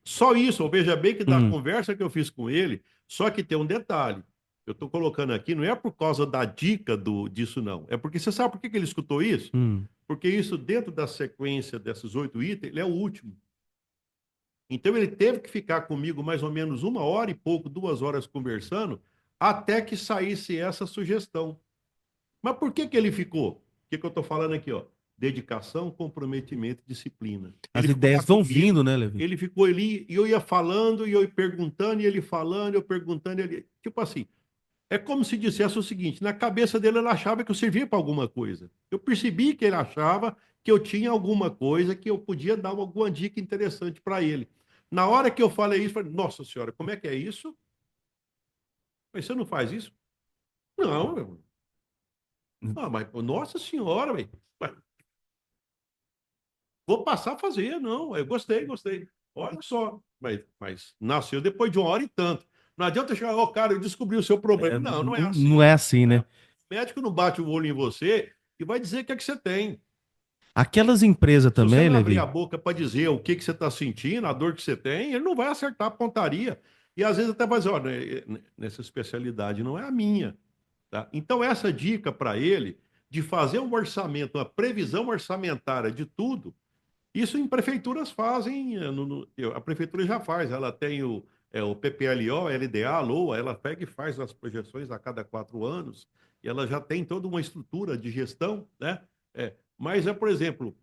Só isso, veja bem que da hum, conversa que eu fiz com ele, só que tem um detalhe. Eu estou colocando aqui, não é por causa da dica disso, não. É porque você sabe por que ele escutou isso? hum. Porque isso, dentro da sequência desses 8 itens, ele é o último. Então ele teve que ficar comigo mais ou menos 1 hora e pouco, 2 horas conversando, até que saísse essa sugestão. Mas por que que ele ficou? O que que eu estou falando aqui, ó? Dedicação, comprometimento, disciplina. As Ele ficou lá ideias vão comigo, vindo, né, Levi? ele ficou ali, e eu ia falando, e eu ia perguntando, e ele falando, eu perguntando, e ele... Tipo assim, é como se dissesse o seguinte: na cabeça dele, ele achava que eu servia para alguma coisa. Eu percebi que ele achava que eu tinha alguma coisa que eu podia dar alguma dica interessante para ele. Na hora que eu falei isso, eu falei: nossa senhora, como é que é isso? Mas você não faz isso? Não, meu. Ah, mas nossa senhora, velho. Vou passar a fazer, não. Eu gostei, gostei. Olha só. Mas nasceu depois de 1 hora e tanto. Não adianta chegar, ó, cara, eu descobri o seu problema. Não, não é Não, assim. não é assim, Né? né? O médico não bate o olho em você e vai dizer o que é que você tem. Aquelas empresas Se você também, não abrir a Levi, boca para dizer o que que você está sentindo, a dor que você tem, ele não vai acertar a pontaria. E às vezes até vai dizer, ó, nessa especialidade não é a minha. Tá? Então, essa dica para ele de fazer um orçamento, uma previsão orçamentária de tudo, isso em prefeituras fazem, a prefeitura já faz, ela tem o PPLO, LDA, a LOA, ela pega e faz as projeções a cada 4 anos, e ela já tem toda uma estrutura de gestão, né? Mas, por exemplo,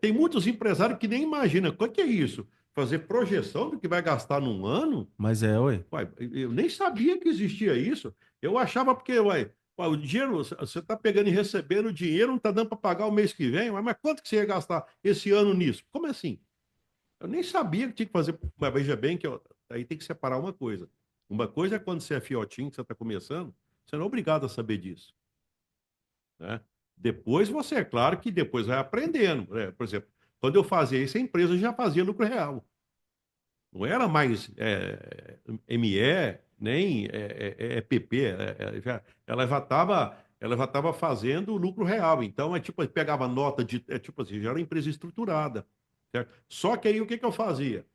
tem muitos empresários que nem imaginam, o que é isso? Fazer projeção do que vai gastar num ano? mas ué. Uai, eu nem sabia que existia isso. Eu achava porque, uai, o dinheiro, você está pegando e recebendo o dinheiro, não está dando para pagar o mês que vem, mas quanto que você ia gastar esse ano nisso? Como assim? Eu nem sabia que tinha que fazer. Mas veja bem que aí tem que separar uma coisa. Uma coisa é quando você é fiotinho, que você está começando, você não é obrigado a saber disso. Né? Depois você, é claro que depois vai aprendendo. Né? Por exemplo, quando eu fazia isso, a empresa já fazia lucro real. Não era mais ME, nem PP. Ela já estava fazendo lucro real. Então, tipo, pegava nota de. Tipo assim, já era empresa estruturada. Certo? Só que aí o que, que eu fazia?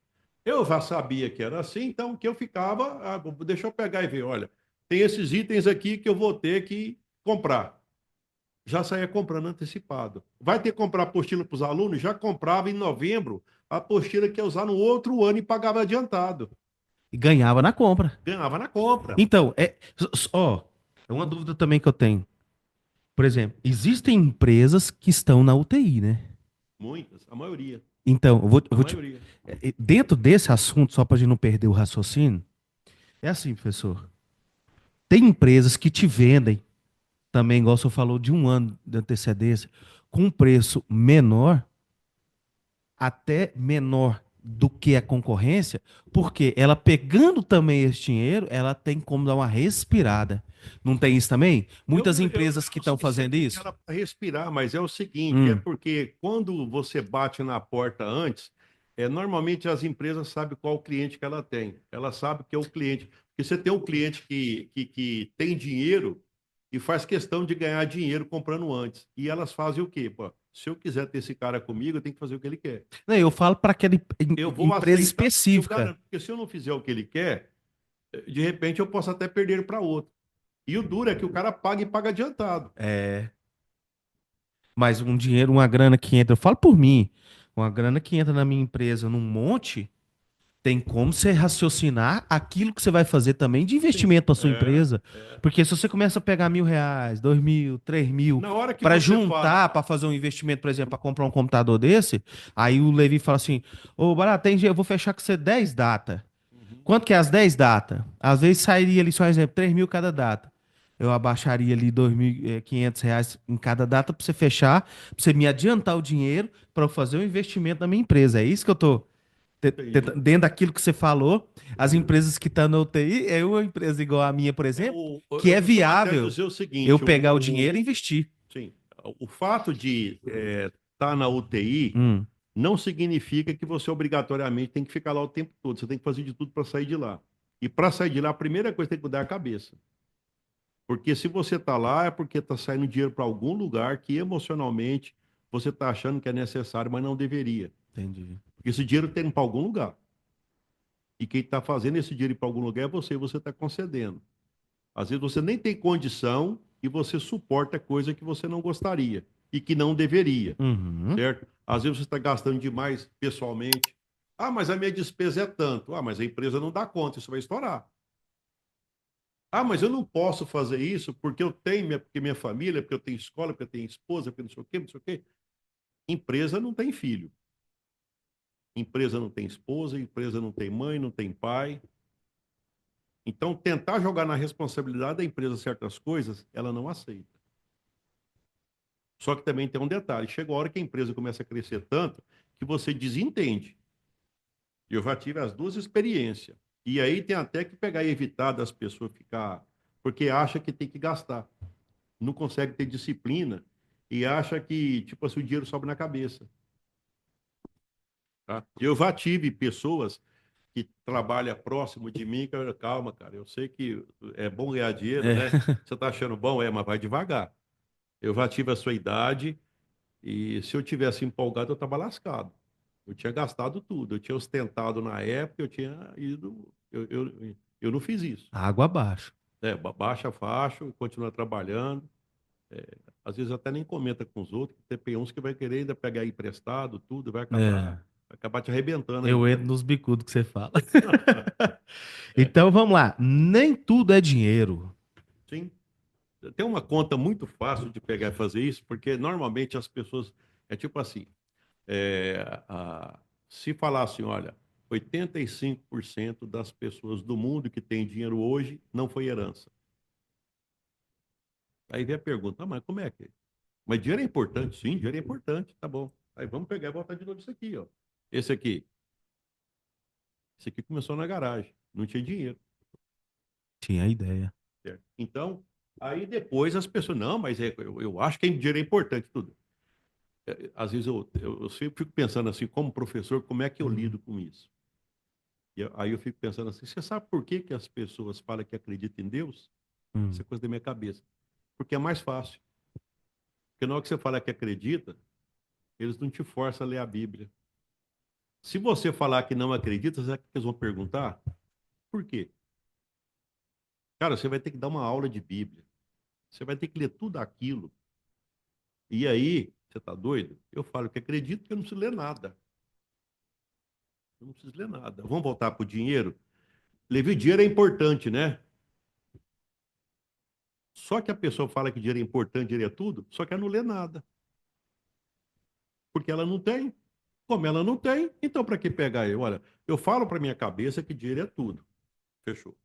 Eu já sabia que era assim, então que eu ficava. Deixa eu pegar e ver, olha, tem esses itens aqui que eu vou ter que comprar. Já saía comprando antecipado. Vai ter que comprar apostila para os alunos? Já comprava em novembro a apostila que ia usar no outro ano e pagava adiantado. E ganhava na compra. Ganhava na compra. Então, ó, é uma dúvida também que eu tenho. Por exemplo, existem empresas que estão na UTI, né? Muitas, a maioria. Então, eu A vou te, maioria. dentro desse assunto, só para a gente não perder o raciocínio, é assim, professor. Tem empresas que te vendem, também, igual o senhor falou, de 1 ano de antecedência, com um preço menor, até menor do que a concorrência, porque ela pegando também esse dinheiro, ela tem como dar uma respirada. Não tem isso também? Muitas Eu empresas que não estão sei se é fazendo isso? aquela para respirar, mas é o seguinte: é Hum, porque quando você bate na porta antes, normalmente as empresas sabem qual o cliente que ela tem. Ela sabe que é o cliente. Porque você tem um cliente que tem dinheiro e faz questão de ganhar dinheiro comprando antes. E elas fazem o quê? Pô, se eu quiser ter esse cara comigo, eu tenho que fazer o que ele quer. não, eu falo para aquela Eu vou empresa aceitar, eu específica. garanto, porque se eu não fizer o que ele quer, de repente eu posso até perder para outro. E o duro é que o cara paga e paga adiantado. É, mas um dinheiro, uma grana que entra, eu falo por mim, uma grana que entra na minha empresa num monte, tem como você raciocinar aquilo que você vai fazer também de Sim. investimento para sua empresa. Porque se você começa a pegar R$ 1.000, 2.000, 3.000, Na hora que para você fala, juntar, para fazer um investimento, por exemplo, para comprar um computador desse, aí o Levi fala assim: Ô, Barato, eu vou fechar com você 10 data. uhum, Quanto que é as 10 data? Às vezes sairia ali, só um exemplo, 3.000 cada data. Eu abaixaria ali R$ 2.500 em cada data para você fechar, para você me adiantar o dinheiro para eu fazer um investimento na minha empresa. É isso que eu tô entendi. dentro daquilo que você falou, as empresas que estão na UTI, é uma empresa igual a minha, por exemplo, que Eu é costumo até viável dizer o eu seguinte: pegar o dinheiro e investir. sim, o fato de estar na UTI Hum, não significa que você obrigatoriamente tem que ficar lá o tempo todo. Você tem que fazer de tudo para sair de lá. E para sair de lá, a primeira coisa que tem que mudar é a cabeça. Porque se você está lá, é porque está saindo dinheiro para algum lugar que emocionalmente você está achando que é necessário, mas não deveria. entendi. Porque esse dinheiro tem para algum lugar. E quem está fazendo esse dinheiro ir para algum lugar é você, e você está concedendo. Às vezes você nem tem condição e você suporta coisa que você não gostaria e que não deveria, Uhum. certo? Às vezes você está gastando demais pessoalmente, Ah, mas a minha despesa é tanto. Ah, mas a empresa não dá conta, isso vai estourar. Ah, mas eu não posso fazer isso porque eu tenho, porque minha família, porque eu tenho escola, porque eu tenho esposa, porque não sei o quê, não sei o quê. Empresa não tem filho. Empresa não tem esposa, empresa não tem mãe, não tem pai. Então, tentar jogar na responsabilidade da empresa certas coisas, ela não aceita. Só que também tem um detalhe: chega a hora que a empresa começa a crescer tanto que você desentende. Eu já tive as duas experiências. E aí tem até que pegar e evitar das pessoas ficar. Porque acha que tem que gastar. Não consegue ter disciplina e acha que, tipo assim, o dinheiro sobe na cabeça. Tá? Eu já tive pessoas que trabalham próximo de mim, que eu, calma, cara, eu sei que é bom ganhar dinheiro, É. né? Você tá achando bom? É, mas vai devagar. Eu já tive a sua idade e se eu tivesse empolgado, eu tava lascado. Eu tinha gastado tudo, eu tinha ostentado na época, eu tinha ido. Eu não fiz isso. Água abaixo. É, baixa a faixa, continua trabalhando. Às vezes até nem comenta com os outros, tem uns que vai querer ainda pegar emprestado, tudo, É. vai acabar te arrebentando Eu ainda. entro nos bicudos que você fala. Então vamos lá. Nem tudo é dinheiro. Sim. Tem uma conta muito fácil de pegar e fazer isso, porque normalmente as pessoas. É tipo assim: é, se falar assim, olha, 85% das pessoas do mundo que tem dinheiro hoje não foi herança. Aí vem a pergunta, ah, mas como é que é? Mas dinheiro é importante? Sim, dinheiro é importante, tá bom. Aí vamos pegar e voltar de novo isso aqui, ó. Esse aqui. Esse aqui começou na garagem, não tinha dinheiro. Tinha ideia. Certo? Então, aí depois as pessoas, não, mas eu acho que dinheiro é importante, tudo. Às vezes eu sempre fico pensando assim, como professor, como é que eu Hum, lido com isso? Aí eu fico pensando assim, você sabe por que que as pessoas falam que acreditam em Deus? Isso hum. é coisa da minha cabeça. Porque é mais fácil. Porque na hora que você fala que acredita, eles não te forçam a ler a Bíblia. Se você falar que não acredita, sabe o que eles vão perguntar? Por quê? Cara, você vai ter que dar uma aula de Bíblia. Você vai ter que ler tudo aquilo. E aí, você tá doido? Eu falo que acredito que eu não preciso ler nada. Eu não preciso ler nada. Vamos voltar para o dinheiro? Levi, dinheiro é importante, né? Só que a pessoa fala que dinheiro é importante, dinheiro é tudo, só que ela não lê nada. Porque ela não tem. Como ela não tem, então para que pegar eu? Olha, eu falo para minha cabeça que dinheiro é tudo. Fechou.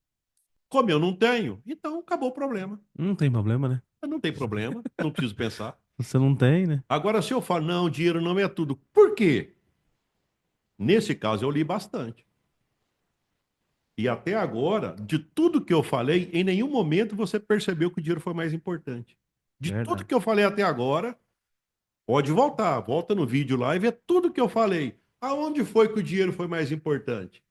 Como eu não tenho, então acabou o problema. Não tem problema, né? Não tem problema, não preciso pensar. Você não tem, né? Agora, se eu falo, não, dinheiro não é tudo, por quê? Nesse caso, eu li bastante. E até agora, de tudo que eu falei, em nenhum momento você percebeu que o dinheiro foi mais importante. De tudo Verdade. que eu falei até agora, pode voltar, volta no vídeo lá e vê tudo que eu falei. Aonde foi que o dinheiro foi mais importante?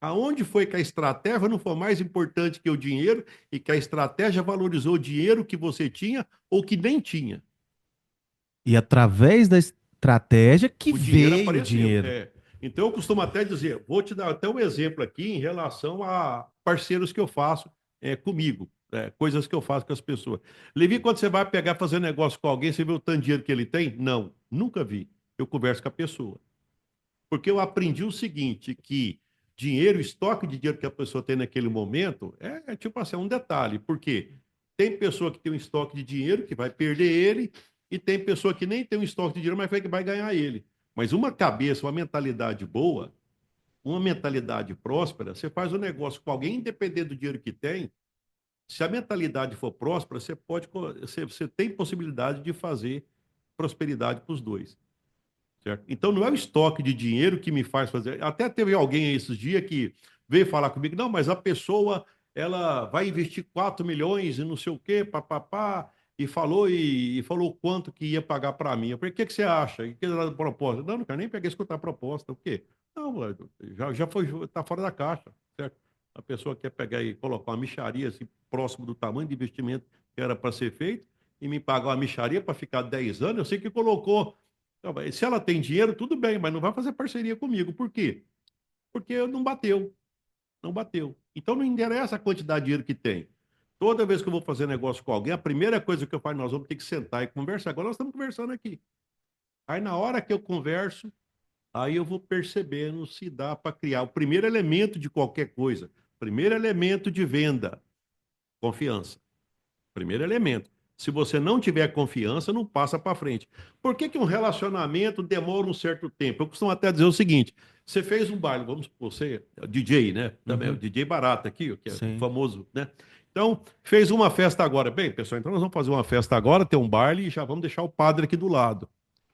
Aonde foi que a estratégia não foi mais importante que o dinheiro e que a estratégia valorizou o dinheiro que você tinha ou que nem tinha? E através da estratégia que O dinheiro veio o apareceu. dinheiro. É. Então, eu costumo até dizer, vou te dar até um exemplo aqui em relação a parceiros que eu faço comigo, coisas que eu faço com as pessoas. Levi, quando você vai pegar fazer negócio com alguém, você vê o tanto de dinheiro que ele tem? Não, nunca vi. Eu converso com a pessoa. Porque eu aprendi o seguinte, que dinheiro, estoque de dinheiro que a pessoa tem naquele momento, é tipo assim, é um detalhe. Por quê? Tem pessoa que tem um estoque de dinheiro que vai perder ele, e tem pessoa que nem tem um estoque de dinheiro, mas vai ganhar ele. Mas uma cabeça, uma mentalidade boa, uma mentalidade próspera, você faz um negócio com alguém, independente do dinheiro que tem, se a mentalidade for próspera, você tem possibilidade de fazer prosperidade para os dois. Certo? Então não é o estoque de dinheiro que me faz fazer. Até teve alguém esses dias que veio falar comigo, não, mas a pessoa ela vai investir 4 milhões e não sei o quê, papapá, e falou quanto que ia pagar para mim. Eu falei, o que, que você acha? O que era a proposta? Não, não quero nem pegar e escutar a proposta. O quê? Não, já foi, tá fora da caixa, certo? A pessoa quer pegar e colocar uma mixaria assim, próximo do tamanho de investimento que era para ser feito e me pagar uma mixaria para ficar 10 anos. Eu sei que colocou. Não, se ela tem dinheiro, tudo bem, mas não vai fazer parceria comigo. Por quê? Porque não bateu. Não bateu. Então não interessa a quantidade de dinheiro que tem. Toda vez que eu vou fazer negócio com alguém, a primeira coisa que eu faço, nós vamos ter que sentar e conversar. Agora nós estamos conversando aqui. Aí na hora que eu converso, Aí eu vou percebendo se dá para criar o primeiro elemento de qualquer coisa. Primeiro elemento de venda, confiança. Primeiro elemento. Se você não tiver confiança, não passa para frente. Por que que um relacionamento demora um certo tempo? Eu costumo até dizer o seguinte: você fez um baile, vamos supor, você é o DJ, né? Também é o Uhum. DJ Barata aqui, o que é Sim. famoso, né? Então, fez uma festa agora. Bem, pessoal, então nós vamos fazer uma festa agora, ter um baile e já vamos deixar o padre aqui do lado.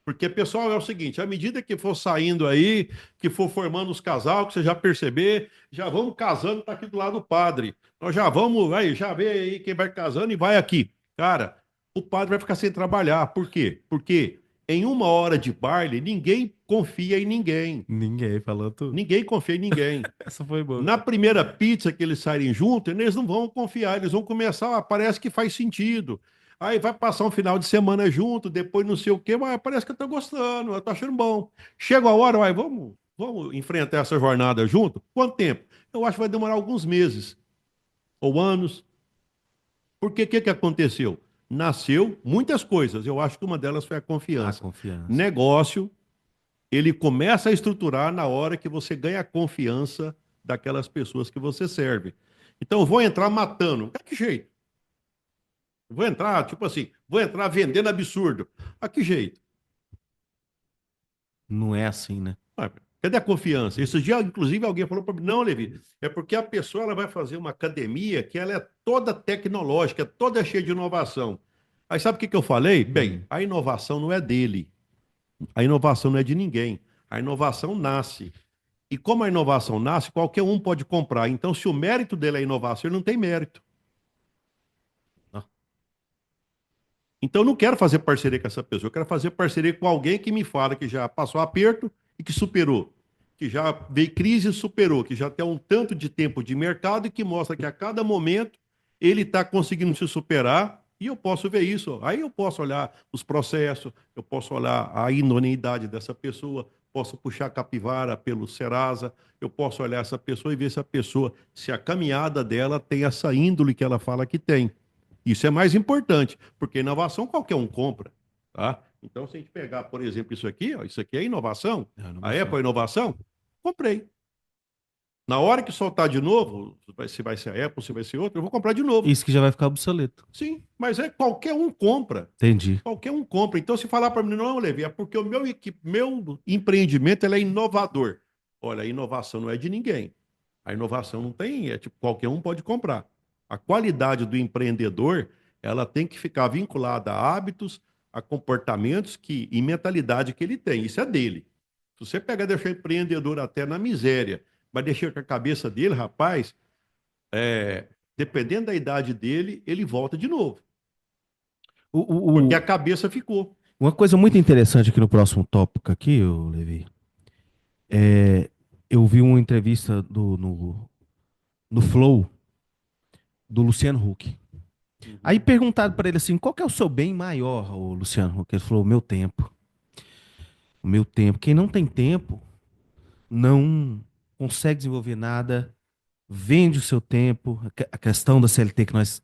Porque, pessoal, é o seguinte, à medida que for saindo aí, que for formando os casal, que você já perceber, já vamos casando, tá aqui do lado do padre. Nós já vamos, aí, já vê aí quem vai casando e vai aqui. Cara, o padre vai ficar sem trabalhar. Por quê? Porque em uma hora de baile, ninguém confia em ninguém. Ninguém falou tudo. Ninguém confia em ninguém. Essa foi boa. Na primeira pizza que eles saírem juntos, eles não vão confiar, eles vão começar, parece que faz sentido. Aí vai passar um final de semana junto, depois não sei o quê, mas parece que eu tô gostando, eu tô achando bom. Chega a hora, vai, vamos enfrentar essa jornada junto? Quanto tempo? Eu acho que vai demorar alguns meses ou anos. Porque o que aconteceu? Nasceu muitas coisas, eu acho que uma delas foi a A confiança. confiança. Negócio, ele começa a estruturar na hora que você ganha a confiança daquelas pessoas que você serve. Então, eu vou entrar matando. A que jeito? Vou entrar, tipo assim, vou entrar vendendo absurdo. A que jeito? Não é assim, né? Ah, cadê a confiança? Esses dias, inclusive, alguém falou para mim, não, Levi, é porque a pessoa ela vai fazer uma academia que ela é toda tecnológica, toda cheia de inovação. Aí sabe o que que eu falei? Bem, a inovação não é dele. A inovação não é de ninguém. A inovação nasce. E como a inovação nasce, qualquer um pode comprar. Então, se o mérito dele é inovação, ele não tem mérito. Ó, Então, eu não quero fazer parceria com essa pessoa. Eu quero fazer parceria com alguém que me fala que já passou aperto e que superou. Que já veio crise e superou. Que já tem um tanto de tempo de mercado e que mostra que a cada momento ele está conseguindo se superar. E eu posso ver isso. Aí eu posso olhar os processos, eu posso olhar a idoneidade dessa pessoa, posso puxar a capivara pelo Serasa, eu posso olhar essa pessoa e ver se a pessoa, se a caminhada dela tem essa índole que ela fala que tem. Isso é mais importante, porque inovação qualquer um compra, tá? Então, se a gente pegar, por exemplo, isso aqui, ó, isso aqui é inovação. é A inovação. Apple é inovação? Comprei. Na hora que soltar de novo, se vai ser a Apple, se vai ser outra, eu vou comprar de novo. Isso que já vai ficar obsoleto. Sim, mas é qualquer um compra. Entendi. Qualquer um compra. Então, se falar para mim, não, Levi, é porque o meu empreendimento ele é inovador. Olha, a inovação não é de ninguém. A inovação não tem, é tipo, qualquer um pode comprar. A qualidade do empreendedor, ela tem que ficar vinculada a hábitos, a comportamentos e mentalidade que ele tem. Isso é dele. Se você pegar e deixar o empreendedor até na miséria, mas deixar com a cabeça dele, rapaz, dependendo da idade dele, ele volta de novo. O, Porque o, a o- cabeça ficou. uma coisa muito interessante aqui no próximo tópico aqui, ô Levi, eu vi uma entrevista no Flow do Luciano Huck. Aí Uhum. perguntaram para ele assim, qual que é o seu bem maior, ô Luciano Huck? Ele falou, o meu tempo. O meu tempo. Quem não tem tempo não consegue desenvolver nada, vende o seu tempo. A questão da CLT que nós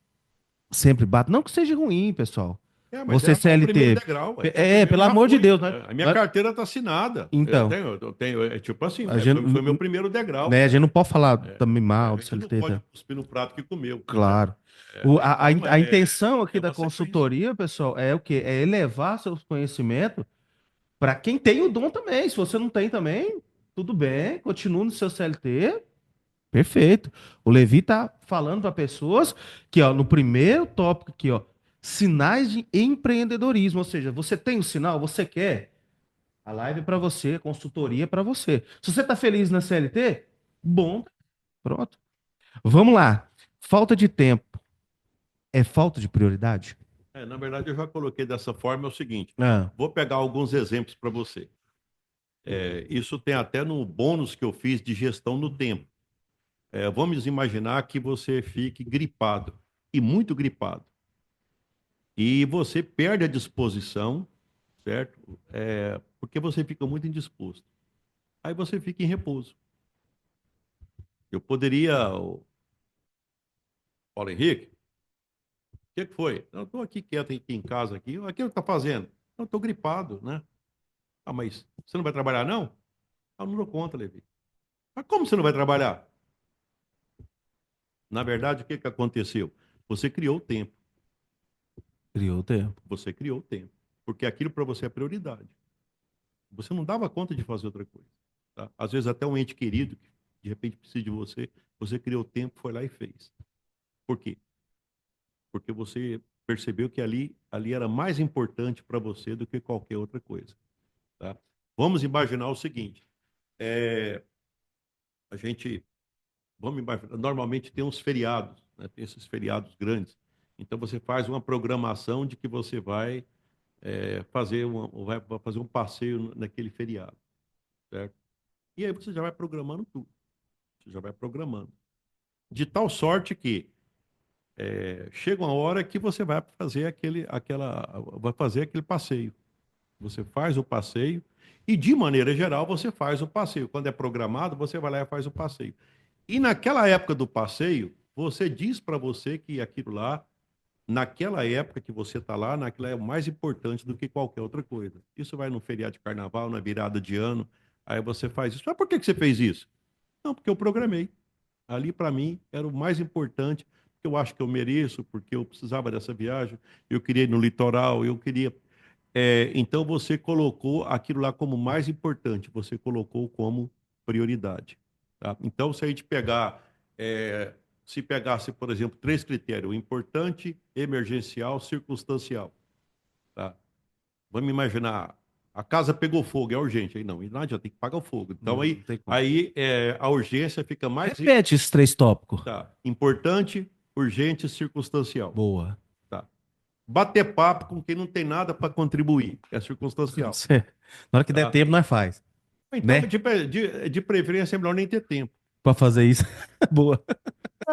sempre batemos. Não que seja ruim, pessoal. Mas Você é o primeiro CLT. degrau, ué. É o É, primeiro, pelo já amor de fui. Deus. A minha carteira está assinada. Então, Eu tenho, é tipo assim, a gente, foi o meu primeiro degrau. né, a gente não pode falar também A mal do gente não CLT, pode tá? cuspir no prato que comeu, né? Claro. A, Então, a intenção aqui é da uma sequência. consultoria, pessoal, é o quê? É elevar seus conhecimentos para quem tem o dom também. Se você não tem também, tudo bem, continue no seu CLT. Perfeito. O Levi tá falando para pessoas que, ó, no primeiro tópico aqui, ó, sinais de empreendedorismo, ou seja, você tem o sinal, você quer, a live é para você, a consultoria é para você. Se você tá feliz na CLT, bom, pronto. Vamos lá. Falta de tempo é falta de prioridade? Na verdade, eu já coloquei dessa forma, é o seguinte, Ah, vou pegar alguns exemplos para você. Isso tem até no bônus que eu fiz de gestão no tempo. Vamos imaginar que você fique gripado, e muito gripado, e você perde a disposição, certo? Porque você fica muito indisposto. Aí você fica em repouso. Eu poderia, Paulo Henrique, o que foi? Eu estou aqui quieto aqui em casa aqui. O que está fazendo? Eu estou gripado, né? Ah, mas você não vai trabalhar não? Ah, não dou conta, Levi. Mas como você não vai trabalhar? Na verdade, o que que aconteceu? Você criou o tempo. Criou o tempo. Você criou o tempo. Porque aquilo para você é prioridade. Você não dava conta de fazer outra coisa. Tá? Às vezes até um ente querido, que de repente precisa de você, você criou o tempo, foi lá e fez. Por quê? Porque você percebeu que ali era mais importante para você do que qualquer outra coisa. Tá? Vamos imaginar o seguinte: é, a gente, vamos imaginar, normalmente tem uns feriados, né? Tem esses feriados grandes. Então você faz uma programação de que você vai vai fazer um passeio naquele feriado, certo? E aí você já vai programando tudo. Você já vai programando. De tal sorte que chega uma hora que você vai fazer aquele passeio. Você faz o passeio e, de maneira geral, você faz o passeio. Quando é programado, você vai lá e faz o passeio. E naquela época do passeio, você diz para você que aquilo lá, naquela época que você está lá, naquela é mais importante do que qualquer outra coisa. Isso vai no feriado de carnaval, na virada de ano, aí você faz isso. Mas por que você fez isso? Não, porque eu programei. Ali, para mim, era o mais importante, porque eu acho que eu mereço, porque eu precisava dessa viagem, eu queria ir no litoral, eu queria. Então, você colocou aquilo lá como mais importante, você colocou como prioridade. Tá? Então, se a gente pegar, se pegasse, por exemplo, três critérios: importante, emergencial, circunstancial. Tá? Vamos imaginar, a casa pegou fogo, é urgente. Aí não, não adianta, tem que pagar o fogo. Então, Não tem como. a urgência fica mais. Repete esses três tópicos. Tá. Importante, urgente e circunstancial. Boa. Tá. Bater papo com quem não tem nada para contribuir. É circunstancial. Na hora que der Tá? tempo, nós faz. Então, Né? de preferência, é melhor nem ter tempo. Pra fazer isso. Boa.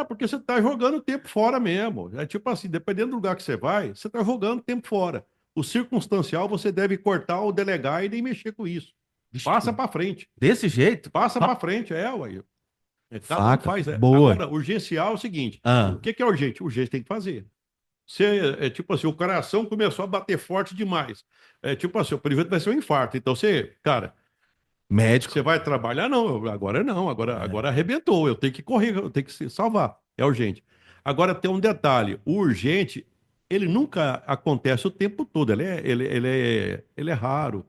Porque você está jogando tempo fora mesmo. É tipo assim, dependendo do lugar que você vai, você está jogando tempo fora. O circunstancial você deve cortar ou delegar e nem mexer com isso. Vixe, Passa para frente. desse jeito? Passa Tá. para frente, ué. Cada um Faca. faz. Boa. Agora, urgencial é o seguinte: Ah, o que é urgente? Urgente tem que fazer. Você, tipo assim, o coração começou a bater forte demais. Tipo assim, o prevento vai ser um infarto. Então você, cara, médico. você vai trabalhar? Não, É. agora arrebentou. Eu tenho que correr, eu tenho que se salvar. É urgente. Agora tem um detalhe: o urgente, ele nunca acontece o tempo todo. Ele é raro,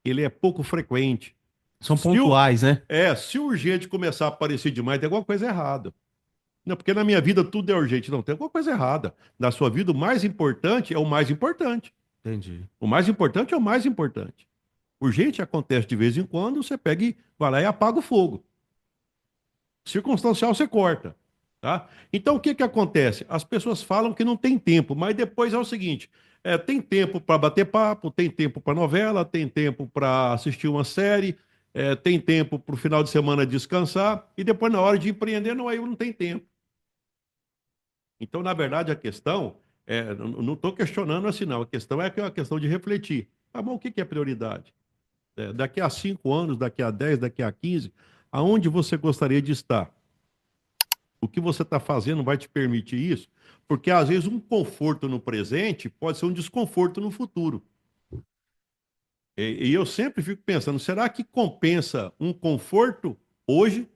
ele é pouco frequente. São Se o, pontuais, né? se o urgente começar a aparecer demais, tem alguma coisa errada. Não, porque na minha vida tudo é urgente. Não, tem alguma coisa errada. Na sua vida, o mais importante é o mais importante. Entendi. O mais importante é o mais importante. Urgente acontece de vez em quando, você pega e vai lá e apaga o fogo. Circunstancial você corta. Tá? Então, o que, que acontece? As pessoas falam que não tem tempo, mas depois é o seguinte: tem tempo para bater papo, tem tempo para novela, tem tempo para assistir uma série, tem tempo para o final de semana descansar, e depois, na hora de empreender, não, aí não tem tempo. Então, na verdade, a questão não estou questionando assim, não. A questão é que é uma questão de refletir. Tá bom, o que é prioridade? Daqui a 5 anos, daqui a 10, daqui a 15, aonde você gostaria de estar? O que você está fazendo vai te permitir isso? Porque, às vezes, um conforto no presente pode ser um desconforto no futuro. E eu sempre fico pensando, será que compensa um conforto hoje,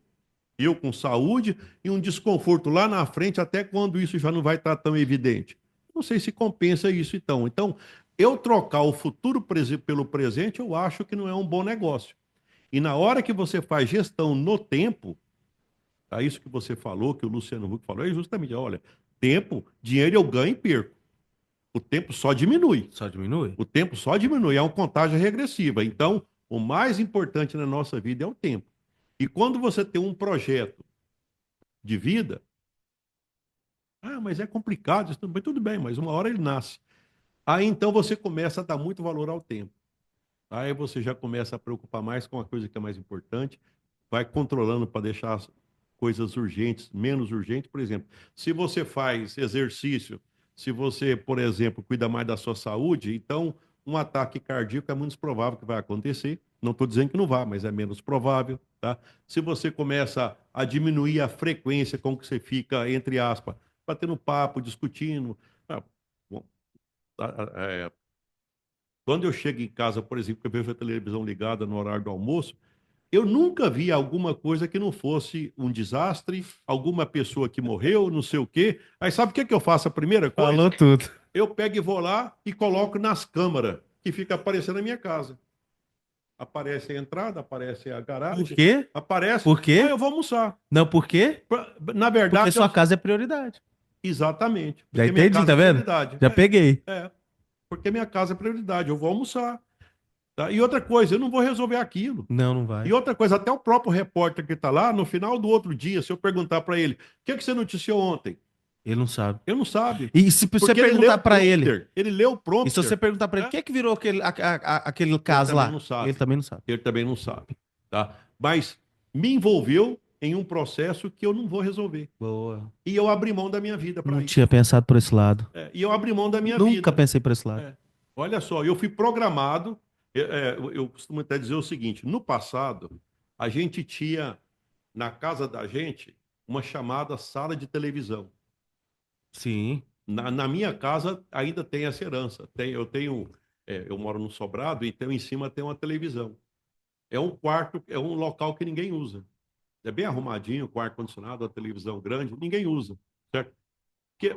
eu com saúde, e um desconforto lá na frente, até quando isso já não vai estar tão evidente? Não sei se compensa isso, então. Então, eu trocar o futuro pelo presente, eu acho que não é um bom negócio. E na hora que você faz gestão no tempo, é isso que você falou, que o Luciano Huck falou, é justamente, olha, tempo, dinheiro eu ganho e perco. O tempo só diminui. Só diminui? O tempo só diminui, é uma contagem regressiva. Então, o mais importante na nossa vida é o tempo. E quando você tem um projeto de vida, mas é complicado, isso tudo bem, mas uma hora ele nasce. Aí então você começa a dar muito valor ao tempo. Aí você já começa a preocupar mais com a coisa que é mais importante, vai controlando para deixar as coisas urgentes, menos urgentes. Por exemplo, se você faz exercício, se você, por exemplo, cuida mais da sua saúde, então um ataque cardíaco é menos provável que vai acontecer. Não estou dizendo que não vá, mas é menos provável, tá? Se você começa a diminuir a frequência com que você fica, entre aspas, batendo papo, discutindo. Bom, quando eu chego em casa, por exemplo, que eu vejo a televisão ligada no horário do almoço, Eu nunca vi alguma coisa que não fosse um desastre, alguma pessoa que morreu, não sei o quê. Aí sabe o que que eu faço a primeira Falou coisa? tudo. Eu pego e vou lá e coloco nas câmaras que fica aparecendo na minha casa. Aparece a entrada, aparece a Por garagem, quê? aparece. Por Ah, quê? eu vou almoçar. Não, por quê? Na Porque verdade, sua casa é prioridade. exatamente. Já Porque minha entendi, casa tá é vendo? prioridade. Já peguei. É. Porque minha casa é prioridade. Eu vou almoçar. Tá? E outra coisa, eu não vou resolver aquilo. Não, não E vai. outra coisa, até o próprio repórter que está lá, no final do outro dia, se eu perguntar para ele, o que, que você noticiou ontem? Ele não sabe. Ele não sabe. E se você Porque ele leu perguntar o pra ele, prompter. Ele leu o e se você prompter. perguntar pra ele, o Né? que é que virou aquele Ele caso também não lá? Ele sabe. também não sabe. Ele também não sabe. Tá? Mas me envolveu em um processo que eu não vou resolver. Boa. E eu abri mão da minha vida Não para tinha isso. pensado por esse lado. E eu abri mão da minha Nunca vida. pensei por esse lado. É. Olha só, eu fui programado. Eu costumo até dizer o seguinte: no passado, a gente tinha na casa da gente uma chamada sala de televisão. Sim. Na minha casa ainda tem essa herança. Eu moro num sobrado, então em cima tem uma televisão. É um quarto, é um local que ninguém usa. É bem arrumadinho, com ar-condicionado, a televisão grande, ninguém usa. Certo?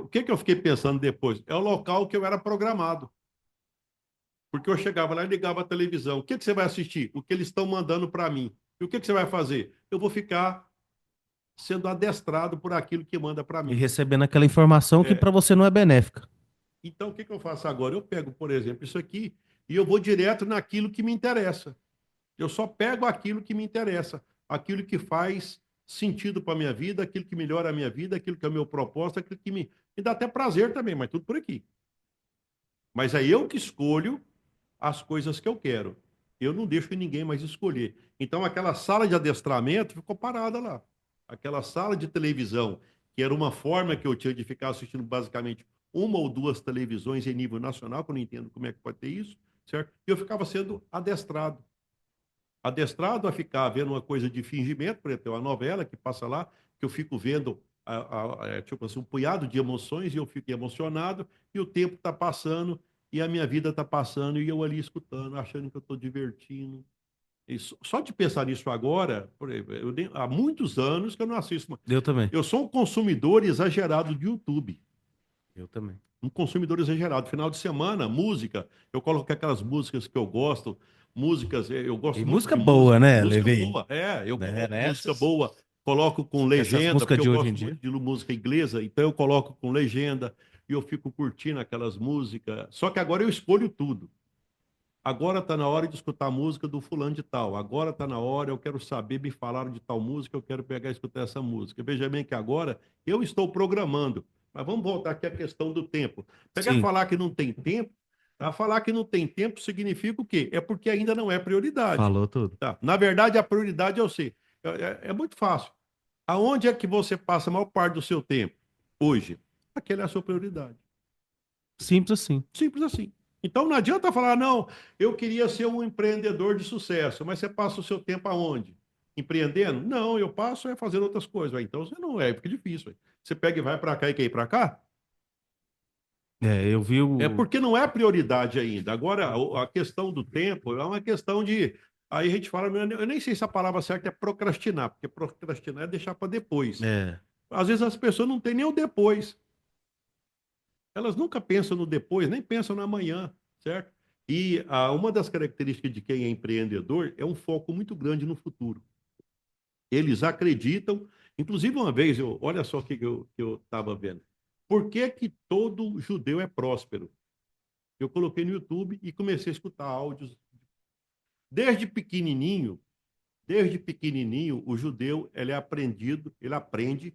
O que que eu fiquei pensando depois? É o local que eu era programado. Porque eu chegava lá e ligava a televisão. O que que você vai assistir? O que eles estão mandando para mim. E o que que você vai fazer? Eu vou ficar sendo adestrado por aquilo que manda para E mim. recebendo aquela informação que pra É, você não é benéfica. então, o que que eu faço agora? Eu pego, por exemplo, isso aqui e eu vou direto naquilo que me interessa. Eu só pego aquilo que me interessa, aquilo que faz sentido para a minha vida, aquilo que melhora a minha vida, aquilo que é o meu propósito, aquilo que me dá até prazer também, mas tudo por aqui. Mas é eu que escolho as coisas que eu quero. Eu não deixo ninguém mais escolher. Então, aquela sala de adestramento ficou parada lá. Aquela sala de televisão, que era uma forma que eu tinha de ficar assistindo basicamente uma ou duas televisões em nível nacional, que eu não entendo como é que pode ter isso, certo? E eu ficava sendo adestrado. Adestrado a ficar vendo uma coisa de fingimento, por exemplo, uma novela que passa lá, que eu fico vendo tipo assim, um punhado de emoções e eu fico emocionado, e o tempo está passando, e a minha vida está passando, e eu ali escutando, achando que eu estou divertindo. E só de pensar nisso agora, por exemplo, há muitos anos que eu não assisto. Eu também. Eu sou um consumidor exagerado de YouTube. Eu também. Um consumidor exagerado. Final de semana, música, eu coloco aquelas músicas que eu gosto, músicas, eu E gosto muito música de boa, música, né, música Levei? boa, eu Né, coloco música nessas, boa, coloco com essas legenda, músicas porque eu de hoje em gosto dia. muito de música inglesa, então eu coloco com legenda e eu fico curtindo aquelas músicas. Só que agora eu escolho tudo. Agora está na hora de escutar a música do fulano de tal. Agora está na hora, eu quero saber, me falaram de tal música, eu quero pegar e escutar essa música. Veja bem que agora eu estou programando. Mas vamos voltar aqui à questão do tempo. Pegar e Sim, falar que não tem tempo, tá? Falar que não tem tempo significa o quê? É porque ainda não é prioridade. falou tudo. Tá? Na verdade, a prioridade eu sei. É muito fácil. Aonde é que você passa a maior parte do seu tempo? Hoje. Aquela é a sua prioridade. Simples assim. Simples assim. Então não adianta falar, não, eu queria ser um empreendedor de sucesso, mas você passa o seu tempo aonde? Empreendendo? Não, eu passo é fazendo outras coisas. Então você não é, porque é difícil. Você pega e vai para cá e quer ir para cá? É, eu vi É o. porque não é prioridade ainda. Agora, a questão do tempo é uma questão de. Aí a gente fala, eu nem sei se a palavra certa é procrastinar, porque procrastinar é deixar para depois. É, Às vezes as pessoas não têm nem o depois. Elas nunca pensam no depois, nem pensam no amanhã, certo? E uma das características de quem é empreendedor é um foco muito grande no futuro. Eles acreditam, inclusive uma vez, olha só o que eu estava vendo. Por que que todo judeu é próspero? Eu coloquei no YouTube e comecei a escutar áudios. Desde pequenininho, desde pequenininho, o judeu ele aprende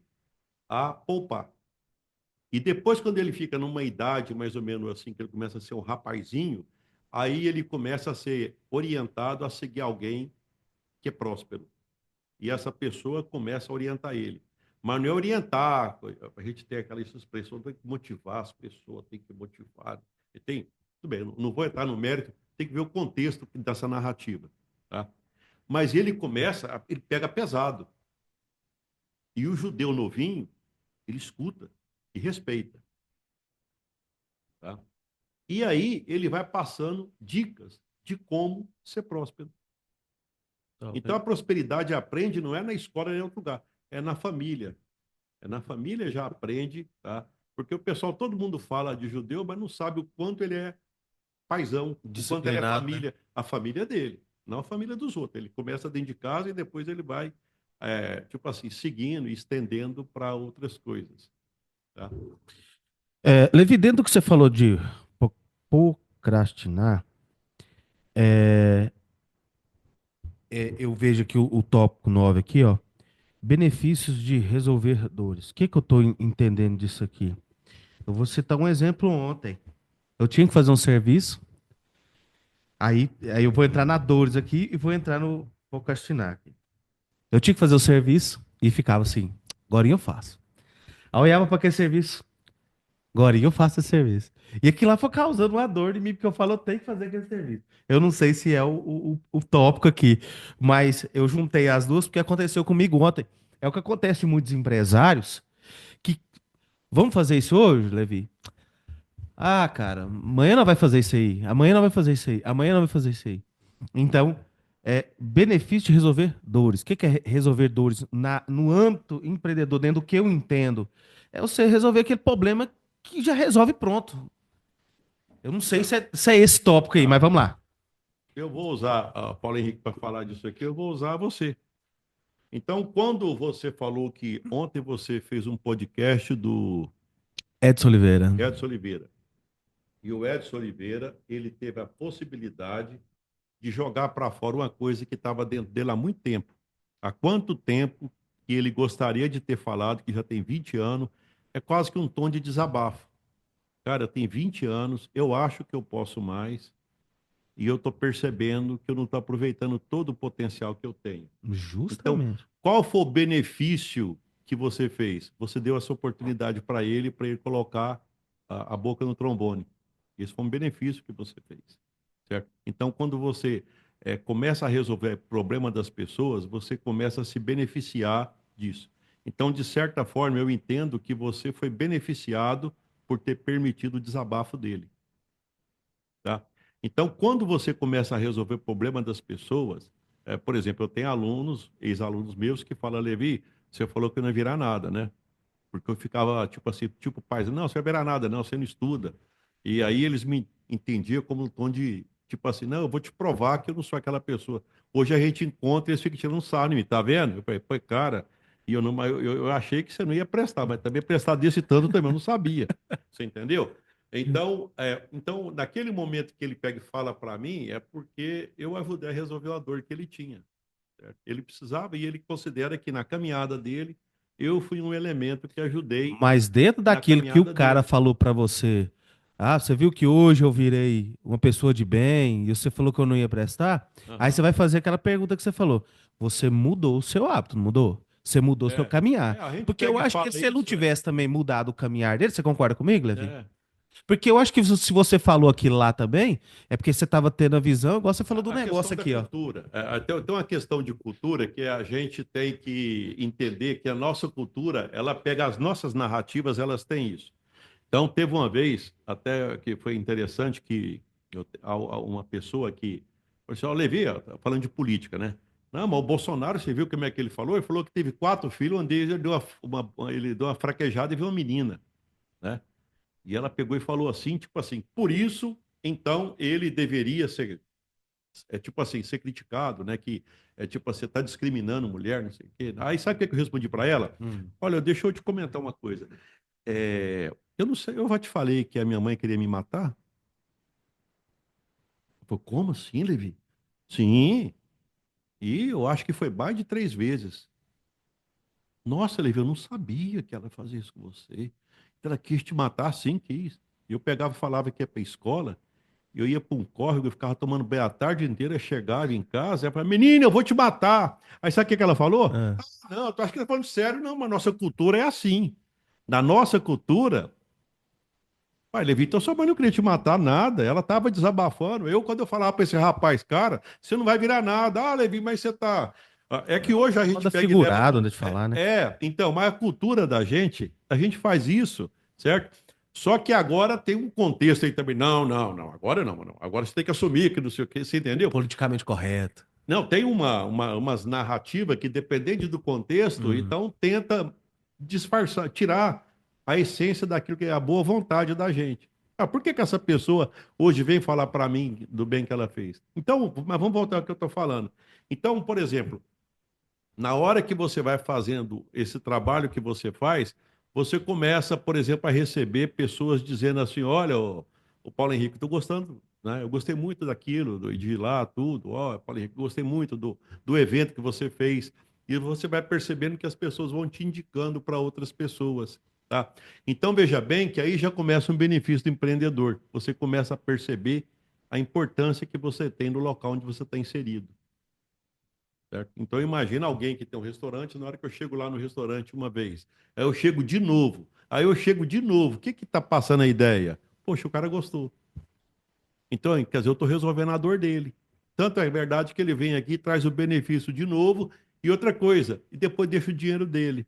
a poupar. E depois, quando ele fica numa idade mais ou menos assim, que ele começa a ser um rapazinho, aí ele começa a ser orientado a seguir alguém que é próspero. E essa pessoa começa a orientar ele. Mas não é orientar, a gente tem aquela expressão, tem que motivar as pessoas, tem que motivar. E tem, tudo bem, não vou entrar no mérito, tem que ver o contexto dessa narrativa. Tá? Mas ele começa, ele pega pesado. E o judeu novinho, ele escuta e respeita. Tá? E aí ele vai passando dicas de como ser próspero. Então a prosperidade aprende não é na escola nem em outro lugar, é na família. É na família já aprende, tá? Porque o pessoal, todo mundo fala de judeu, mas não sabe o quanto ele é paizão, o quanto ele é Disciplinado, né? família, a família dele, não a família dos outros. Ele começa dentro de casa e depois ele vai, tipo assim, seguindo e estendendo para outras coisas, tá? Levi, dentro do que você falou de procrastinar, é, eu vejo aqui o tópico 9 aqui, ó. Benefícios de resolver dores. O que que eu estou entendendo disso aqui? Eu vou citar um exemplo ontem. Eu tinha que fazer um serviço, aí eu vou entrar na dores aqui e vou entrar no procrastinar aqui. Eu tinha que fazer o serviço e ficava assim, agora eu faço. Aí eu olhava para aquele serviço, agora eu faço esse serviço. E aquilo lá foi causando uma dor em mim, porque eu falo, eu tenho que fazer aquele serviço. Eu não sei se é o tópico aqui, mas eu juntei as duas porque aconteceu comigo ontem. É o que acontece em muitos empresários que vamos fazer isso hoje, Levi? Ah, cara, amanhã não vai fazer isso aí. Amanhã não vai fazer isso aí. Amanhã não vai fazer isso aí. Então, benefício de resolver dores. O que que é resolver dores no âmbito empreendedor, dentro do que eu entendo? É você resolver aquele problema que já resolve pronto. Eu não sei se é esse tópico aí, mas Não, vamos lá. eu vou usar a Paulo Henrique para falar disso aqui, eu vou usar você. Então, quando você falou que ontem você fez um podcast do Edson Oliveira. Edson Oliveira, e o Edson Oliveira, ele teve a possibilidade de jogar para fora uma coisa que estava dentro dele há muito tempo. Há quanto tempo que ele gostaria de ter falado, que já tem 20 anos, é quase que um tom de desabafo. Cara, eu tenho 20 anos, eu acho que eu posso mais, e eu estou percebendo que eu não estou aproveitando todo o potencial que eu tenho. Então, Justamente. qual foi o benefício que você fez? Você deu essa oportunidade para ele colocar a boca no trombone. Esse foi um benefício que você fez, certo? Então, quando você começa a resolver o problema das pessoas, você começa a se beneficiar disso. Então, de certa forma, eu entendo que você foi beneficiado por ter permitido o desabafo dele, tá? Então, quando você começa a resolver o problema das pessoas, por exemplo, eu tenho alunos, ex-alunos meus, que falam, Levi, você falou que eu não ia virar nada, né? Porque eu ficava, tipo assim, tipo, pai, não, você não vai virar nada, não, você não estuda. E aí eles me entendiam como um tom de, tipo assim, não, eu vou te provar que eu não sou aquela pessoa. Hoje a gente encontra e eles ficam tirando um sarro em mim, tá vendo? Eu falei, pô, cara, e eu, não, eu achei que você não ia prestar, mas também prestar desse tanto também, eu não sabia. Você entendeu? Então, naquele momento que ele pega e fala para mim, é porque eu ajudei a resolver a dor que ele tinha, certo? Ele precisava e ele considera que na caminhada dele, eu fui um elemento que ajudei Mas dentro na daquilo que o caminhada cara dele. falou pra você, você viu que hoje eu virei uma pessoa de bem e você falou que eu não ia prestar? Aí Aham. você vai fazer aquela pergunta que você falou. Você mudou o seu hábito, não mudou? Você mudou o seu caminhar. A gente Porque eu pega e acho que fala se ele não isso, tivesse também mudado o caminhar dele, você concorda comigo, Levi? é. Porque eu acho que se você falou aquilo lá também, é porque você estava tendo a visão, igual você falou do A questão negócio da aqui, ó. cultura. Tem uma questão de cultura que a gente tem que entender que a nossa cultura, ela pega as nossas narrativas, elas têm isso. Então, teve uma vez, até que foi interessante, que uma pessoa que. Falou assim, ó, Levi, ó, tá falando de política, né? Não, mas o Bolsonaro, você viu como é que ele falou? Ele falou que teve 4 filhos, onde ele deu ele deu uma fraquejada e viu uma menina, né? E ela pegou e falou assim, tipo assim, por isso, então, ele deveria ser, tipo assim, ser criticado, né? Que é tipo assim, você está discriminando mulher, não sei o quê. Aí sabe o que eu respondi para ela? Hum. Olha, deixa eu te comentar uma coisa. Eu não sei, eu já te falei que a minha mãe queria me matar? Eu falei, como assim, Levi? Sim, e eu acho que foi mais de 3 vezes. Nossa, Levi, eu não sabia que ela fazia isso com você. Ela quis te matar, sim, quis. Eu pegava e falava que ia para a escola, eu ia para um córrego, eu ficava tomando banho a tarde inteira, chegava em casa, ela falava, menina, eu vou te matar. Aí sabe o que que ela falou? Ah. Ah, não, tu acha que tá falando sério? Não, mas nossa cultura é assim. Na nossa cultura, pai, Levi, então sua mãe não queria te matar nada, ela estava desabafando. Quando eu falava para esse rapaz, cara, você não vai virar nada. Ah, Levi, mas você tá. É que hoje a gente Moda pega e leva. figurado, de falar, né? Então, mas a cultura da gente, a gente faz isso, certo? Só que agora tem um contexto aí também. Não, não, não, agora não, não. Agora você tem que assumir que não sei o quê, você entendeu? Politicamente correto. Não, tem umas narrativas que, dependendo do contexto, Uhum. então tenta disfarçar, tirar a essência daquilo que é a boa vontade da gente. Ah, por que que essa pessoa hoje vem falar para mim do bem que ela fez? Então, mas vamos voltar ao que eu estou falando. Então, por exemplo, na hora que você vai fazendo esse trabalho que você faz, você começa, por exemplo, a receber pessoas dizendo assim: olha, o Paulo Henrique, estou gostando, né? Eu gostei muito daquilo, de ir lá, tudo. Ó, Paulo Henrique, gostei muito do evento que você fez. E você vai percebendo que as pessoas vão te indicando para outras pessoas, tá? Então, veja bem que aí já começa um benefício do empreendedor. Você começa a perceber a importância que você tem no local onde você está inserido. Certo? Então imagina alguém que tem um restaurante, na hora que eu chego lá no restaurante uma vez, aí eu chego de novo, aí eu chego de novo, o que que tá passando a ideia? Poxa, o cara gostou. Então, quer dizer, eu estou resolvendo a dor dele. Tanto é verdade que ele vem aqui, traz o benefício de novo, e outra coisa, e depois deixa o dinheiro dele.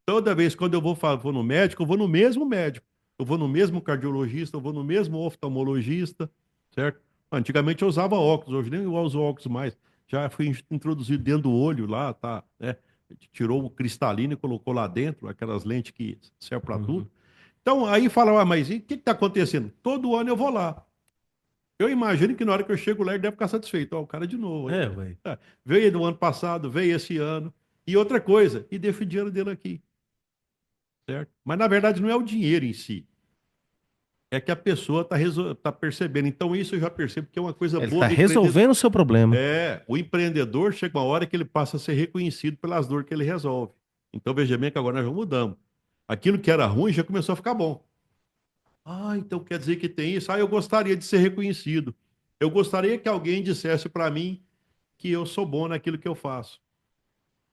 Toda vez quando eu vou no médico, eu vou no mesmo médico. Eu vou no mesmo cardiologista, eu vou no mesmo oftalmologista, certo? Antigamente eu usava óculos, hoje nem eu uso óculos mais. Já fui introduzido dentro do olho lá, tá, né? Tirou o cristalino e colocou lá dentro, aquelas lentes que servem para tudo. Uhum. Então aí fala, ah, mas e o que está acontecendo? Todo ano eu vou lá. Eu imagino que na hora que eu chego lá ele deve ficar satisfeito. Ó, o cara de novo. Aí, É, ué. veio do ano passado, veio esse ano. E outra coisa, e deixa o dinheiro dele aqui. Certo? Mas na verdade não é o dinheiro em si, é que a pessoa está percebendo. Então isso eu já percebo que é uma coisa Ele boa tá do empreendedor. resolvendo o seu problema. É, o empreendedor chega uma hora que ele passa a ser reconhecido pelas dores que ele resolve. Então veja bem que agora nós já mudamos. Aquilo que era ruim já começou a ficar bom. Ah, então quer dizer que tem isso? Ah, eu gostaria de ser reconhecido. Eu gostaria que alguém dissesse para mim que eu sou bom naquilo que eu faço.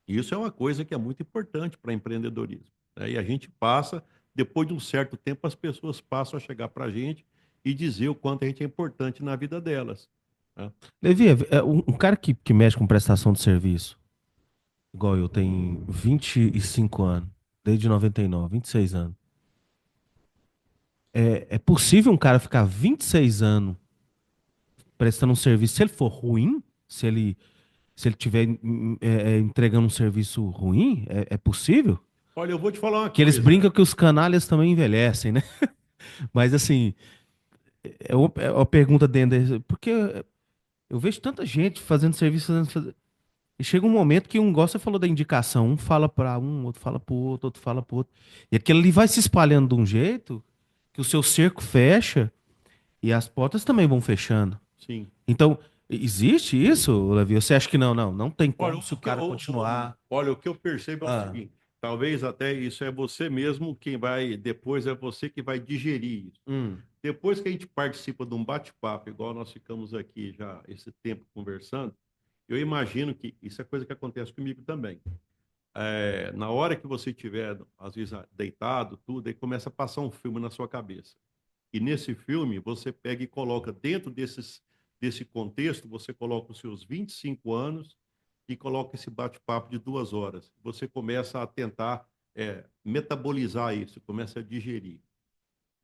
Isso é uma coisa que é muito importante para empreendedorismo, né? E a gente passa, depois de um certo tempo, as pessoas passam a chegar para a gente e dizer o quanto a gente é importante na vida delas, né? Levi, um cara que mexe com prestação de serviço, igual eu, tem 25 anos, desde 99, 26 anos. É possível um cara ficar 26 anos prestando um serviço, se ele for ruim, se ele tiver entregando um serviço ruim, é possível? Olha, eu vou te falar uma Que eles coisa. brincam que os canalhas também envelhecem, né? Mas assim, é uma pergunta dentro desse, porque eu vejo tanta gente fazendo serviço, e chega um momento que um gosta, você falou da indicação, um fala para um, outro fala pro outro fala pro outro. E aquilo ali vai se espalhando de um jeito que o seu cerco fecha e as portas também vão fechando. Sim. Então, existe isso, Levi? Você acha que não tem Olha, como se o cara continuar. olha, o que eu percebo é o Ah, seguinte: talvez até isso é você mesmo quem vai, depois é você que vai digerir isso. hum, Depois que a gente participa de um bate-papo, igual nós ficamos aqui já esse tempo conversando, eu imagino que isso é coisa que acontece comigo também. Na hora que você estiver, às vezes, deitado, tudo, aí começa a passar um filme na sua cabeça. E nesse filme, você pega e coloca dentro desse contexto, você coloca os seus 25 anos e coloca esse bate-papo de 2 horas. Você começa a tentar metabolizar isso, começa a digerir.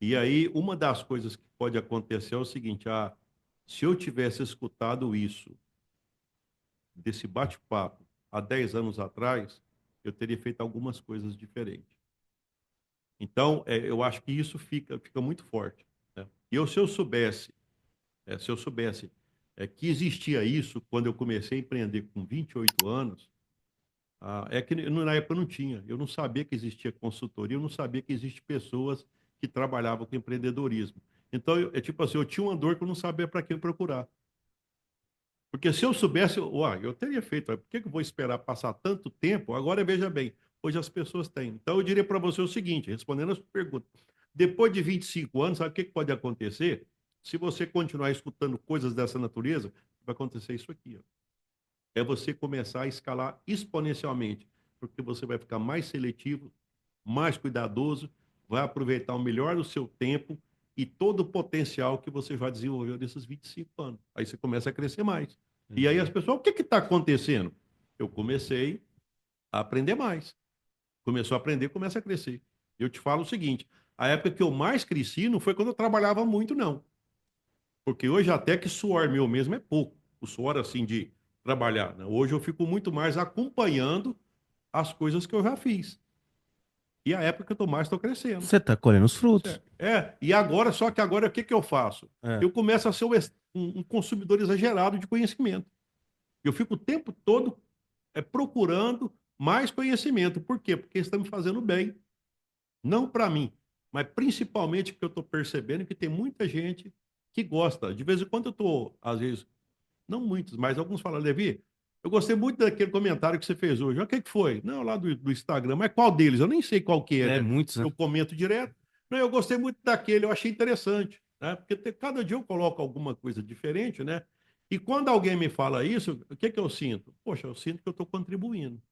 E aí, uma das coisas que pode acontecer é o seguinte: se eu tivesse escutado isso, desse bate-papo, há 10 anos atrás, eu teria feito algumas coisas diferentes. Então, eu acho que isso fica muito forte, né? E eu, se eu soubesse que existia isso quando eu comecei a empreender com 28 anos, é que na época eu não tinha. Eu não sabia que existia consultoria, eu não sabia que existem pessoas que trabalhavam com empreendedorismo. Então, é tipo assim, eu tinha uma dor que eu não sabia para quem procurar. Porque se eu soubesse, eu teria feito. Por que eu vou esperar passar tanto tempo? Agora veja bem, hoje as pessoas têm. Então eu diria para você o seguinte, respondendo a sua pergunta. Depois de 25 anos, sabe o que pode acontecer? Se você continuar escutando coisas dessa natureza, vai acontecer isso aqui, ó. É você começar a escalar exponencialmente, porque você vai ficar mais seletivo, mais cuidadoso, vai aproveitar o melhor do seu tempo e todo o potencial que você já desenvolveu nesses 25 anos. Aí você começa a crescer mais. E aí as entendi. pessoas, o que está acontecendo? Eu comecei a aprender mais. Começou a aprender, começa a crescer. Eu te falo o seguinte: a época que eu mais cresci não foi quando eu trabalhava muito, não. Porque hoje até que suor meu mesmo é pouco. O suor, assim, de trabalhar, né? Hoje eu fico muito mais acompanhando as coisas que eu já fiz. E a época que eu tô mais estou crescendo. Você tá colhendo os frutos. Certo. E agora, só que agora o que que eu faço? É. Eu começo a ser um consumidor exagerado de conhecimento. Eu fico o tempo todo procurando mais conhecimento. Por quê? Porque está me fazendo bem. Não para mim, mas principalmente porque eu estou percebendo que tem muita gente que gosta. De vez em quando eu estou, às vezes, não muitos, mas alguns falam, Levi, eu gostei muito daquele comentário que você fez hoje. O que que foi? Não, lá do Instagram. Mas qual deles? Eu nem sei qual que é, É, né? muitos, né? Eu comento direto. Não, eu gostei muito daquele, eu achei interessante, né? Porque cada dia eu coloco alguma coisa diferente, né? E quando alguém me fala isso, o que que eu sinto? Poxa, eu sinto que eu estou contribuindo.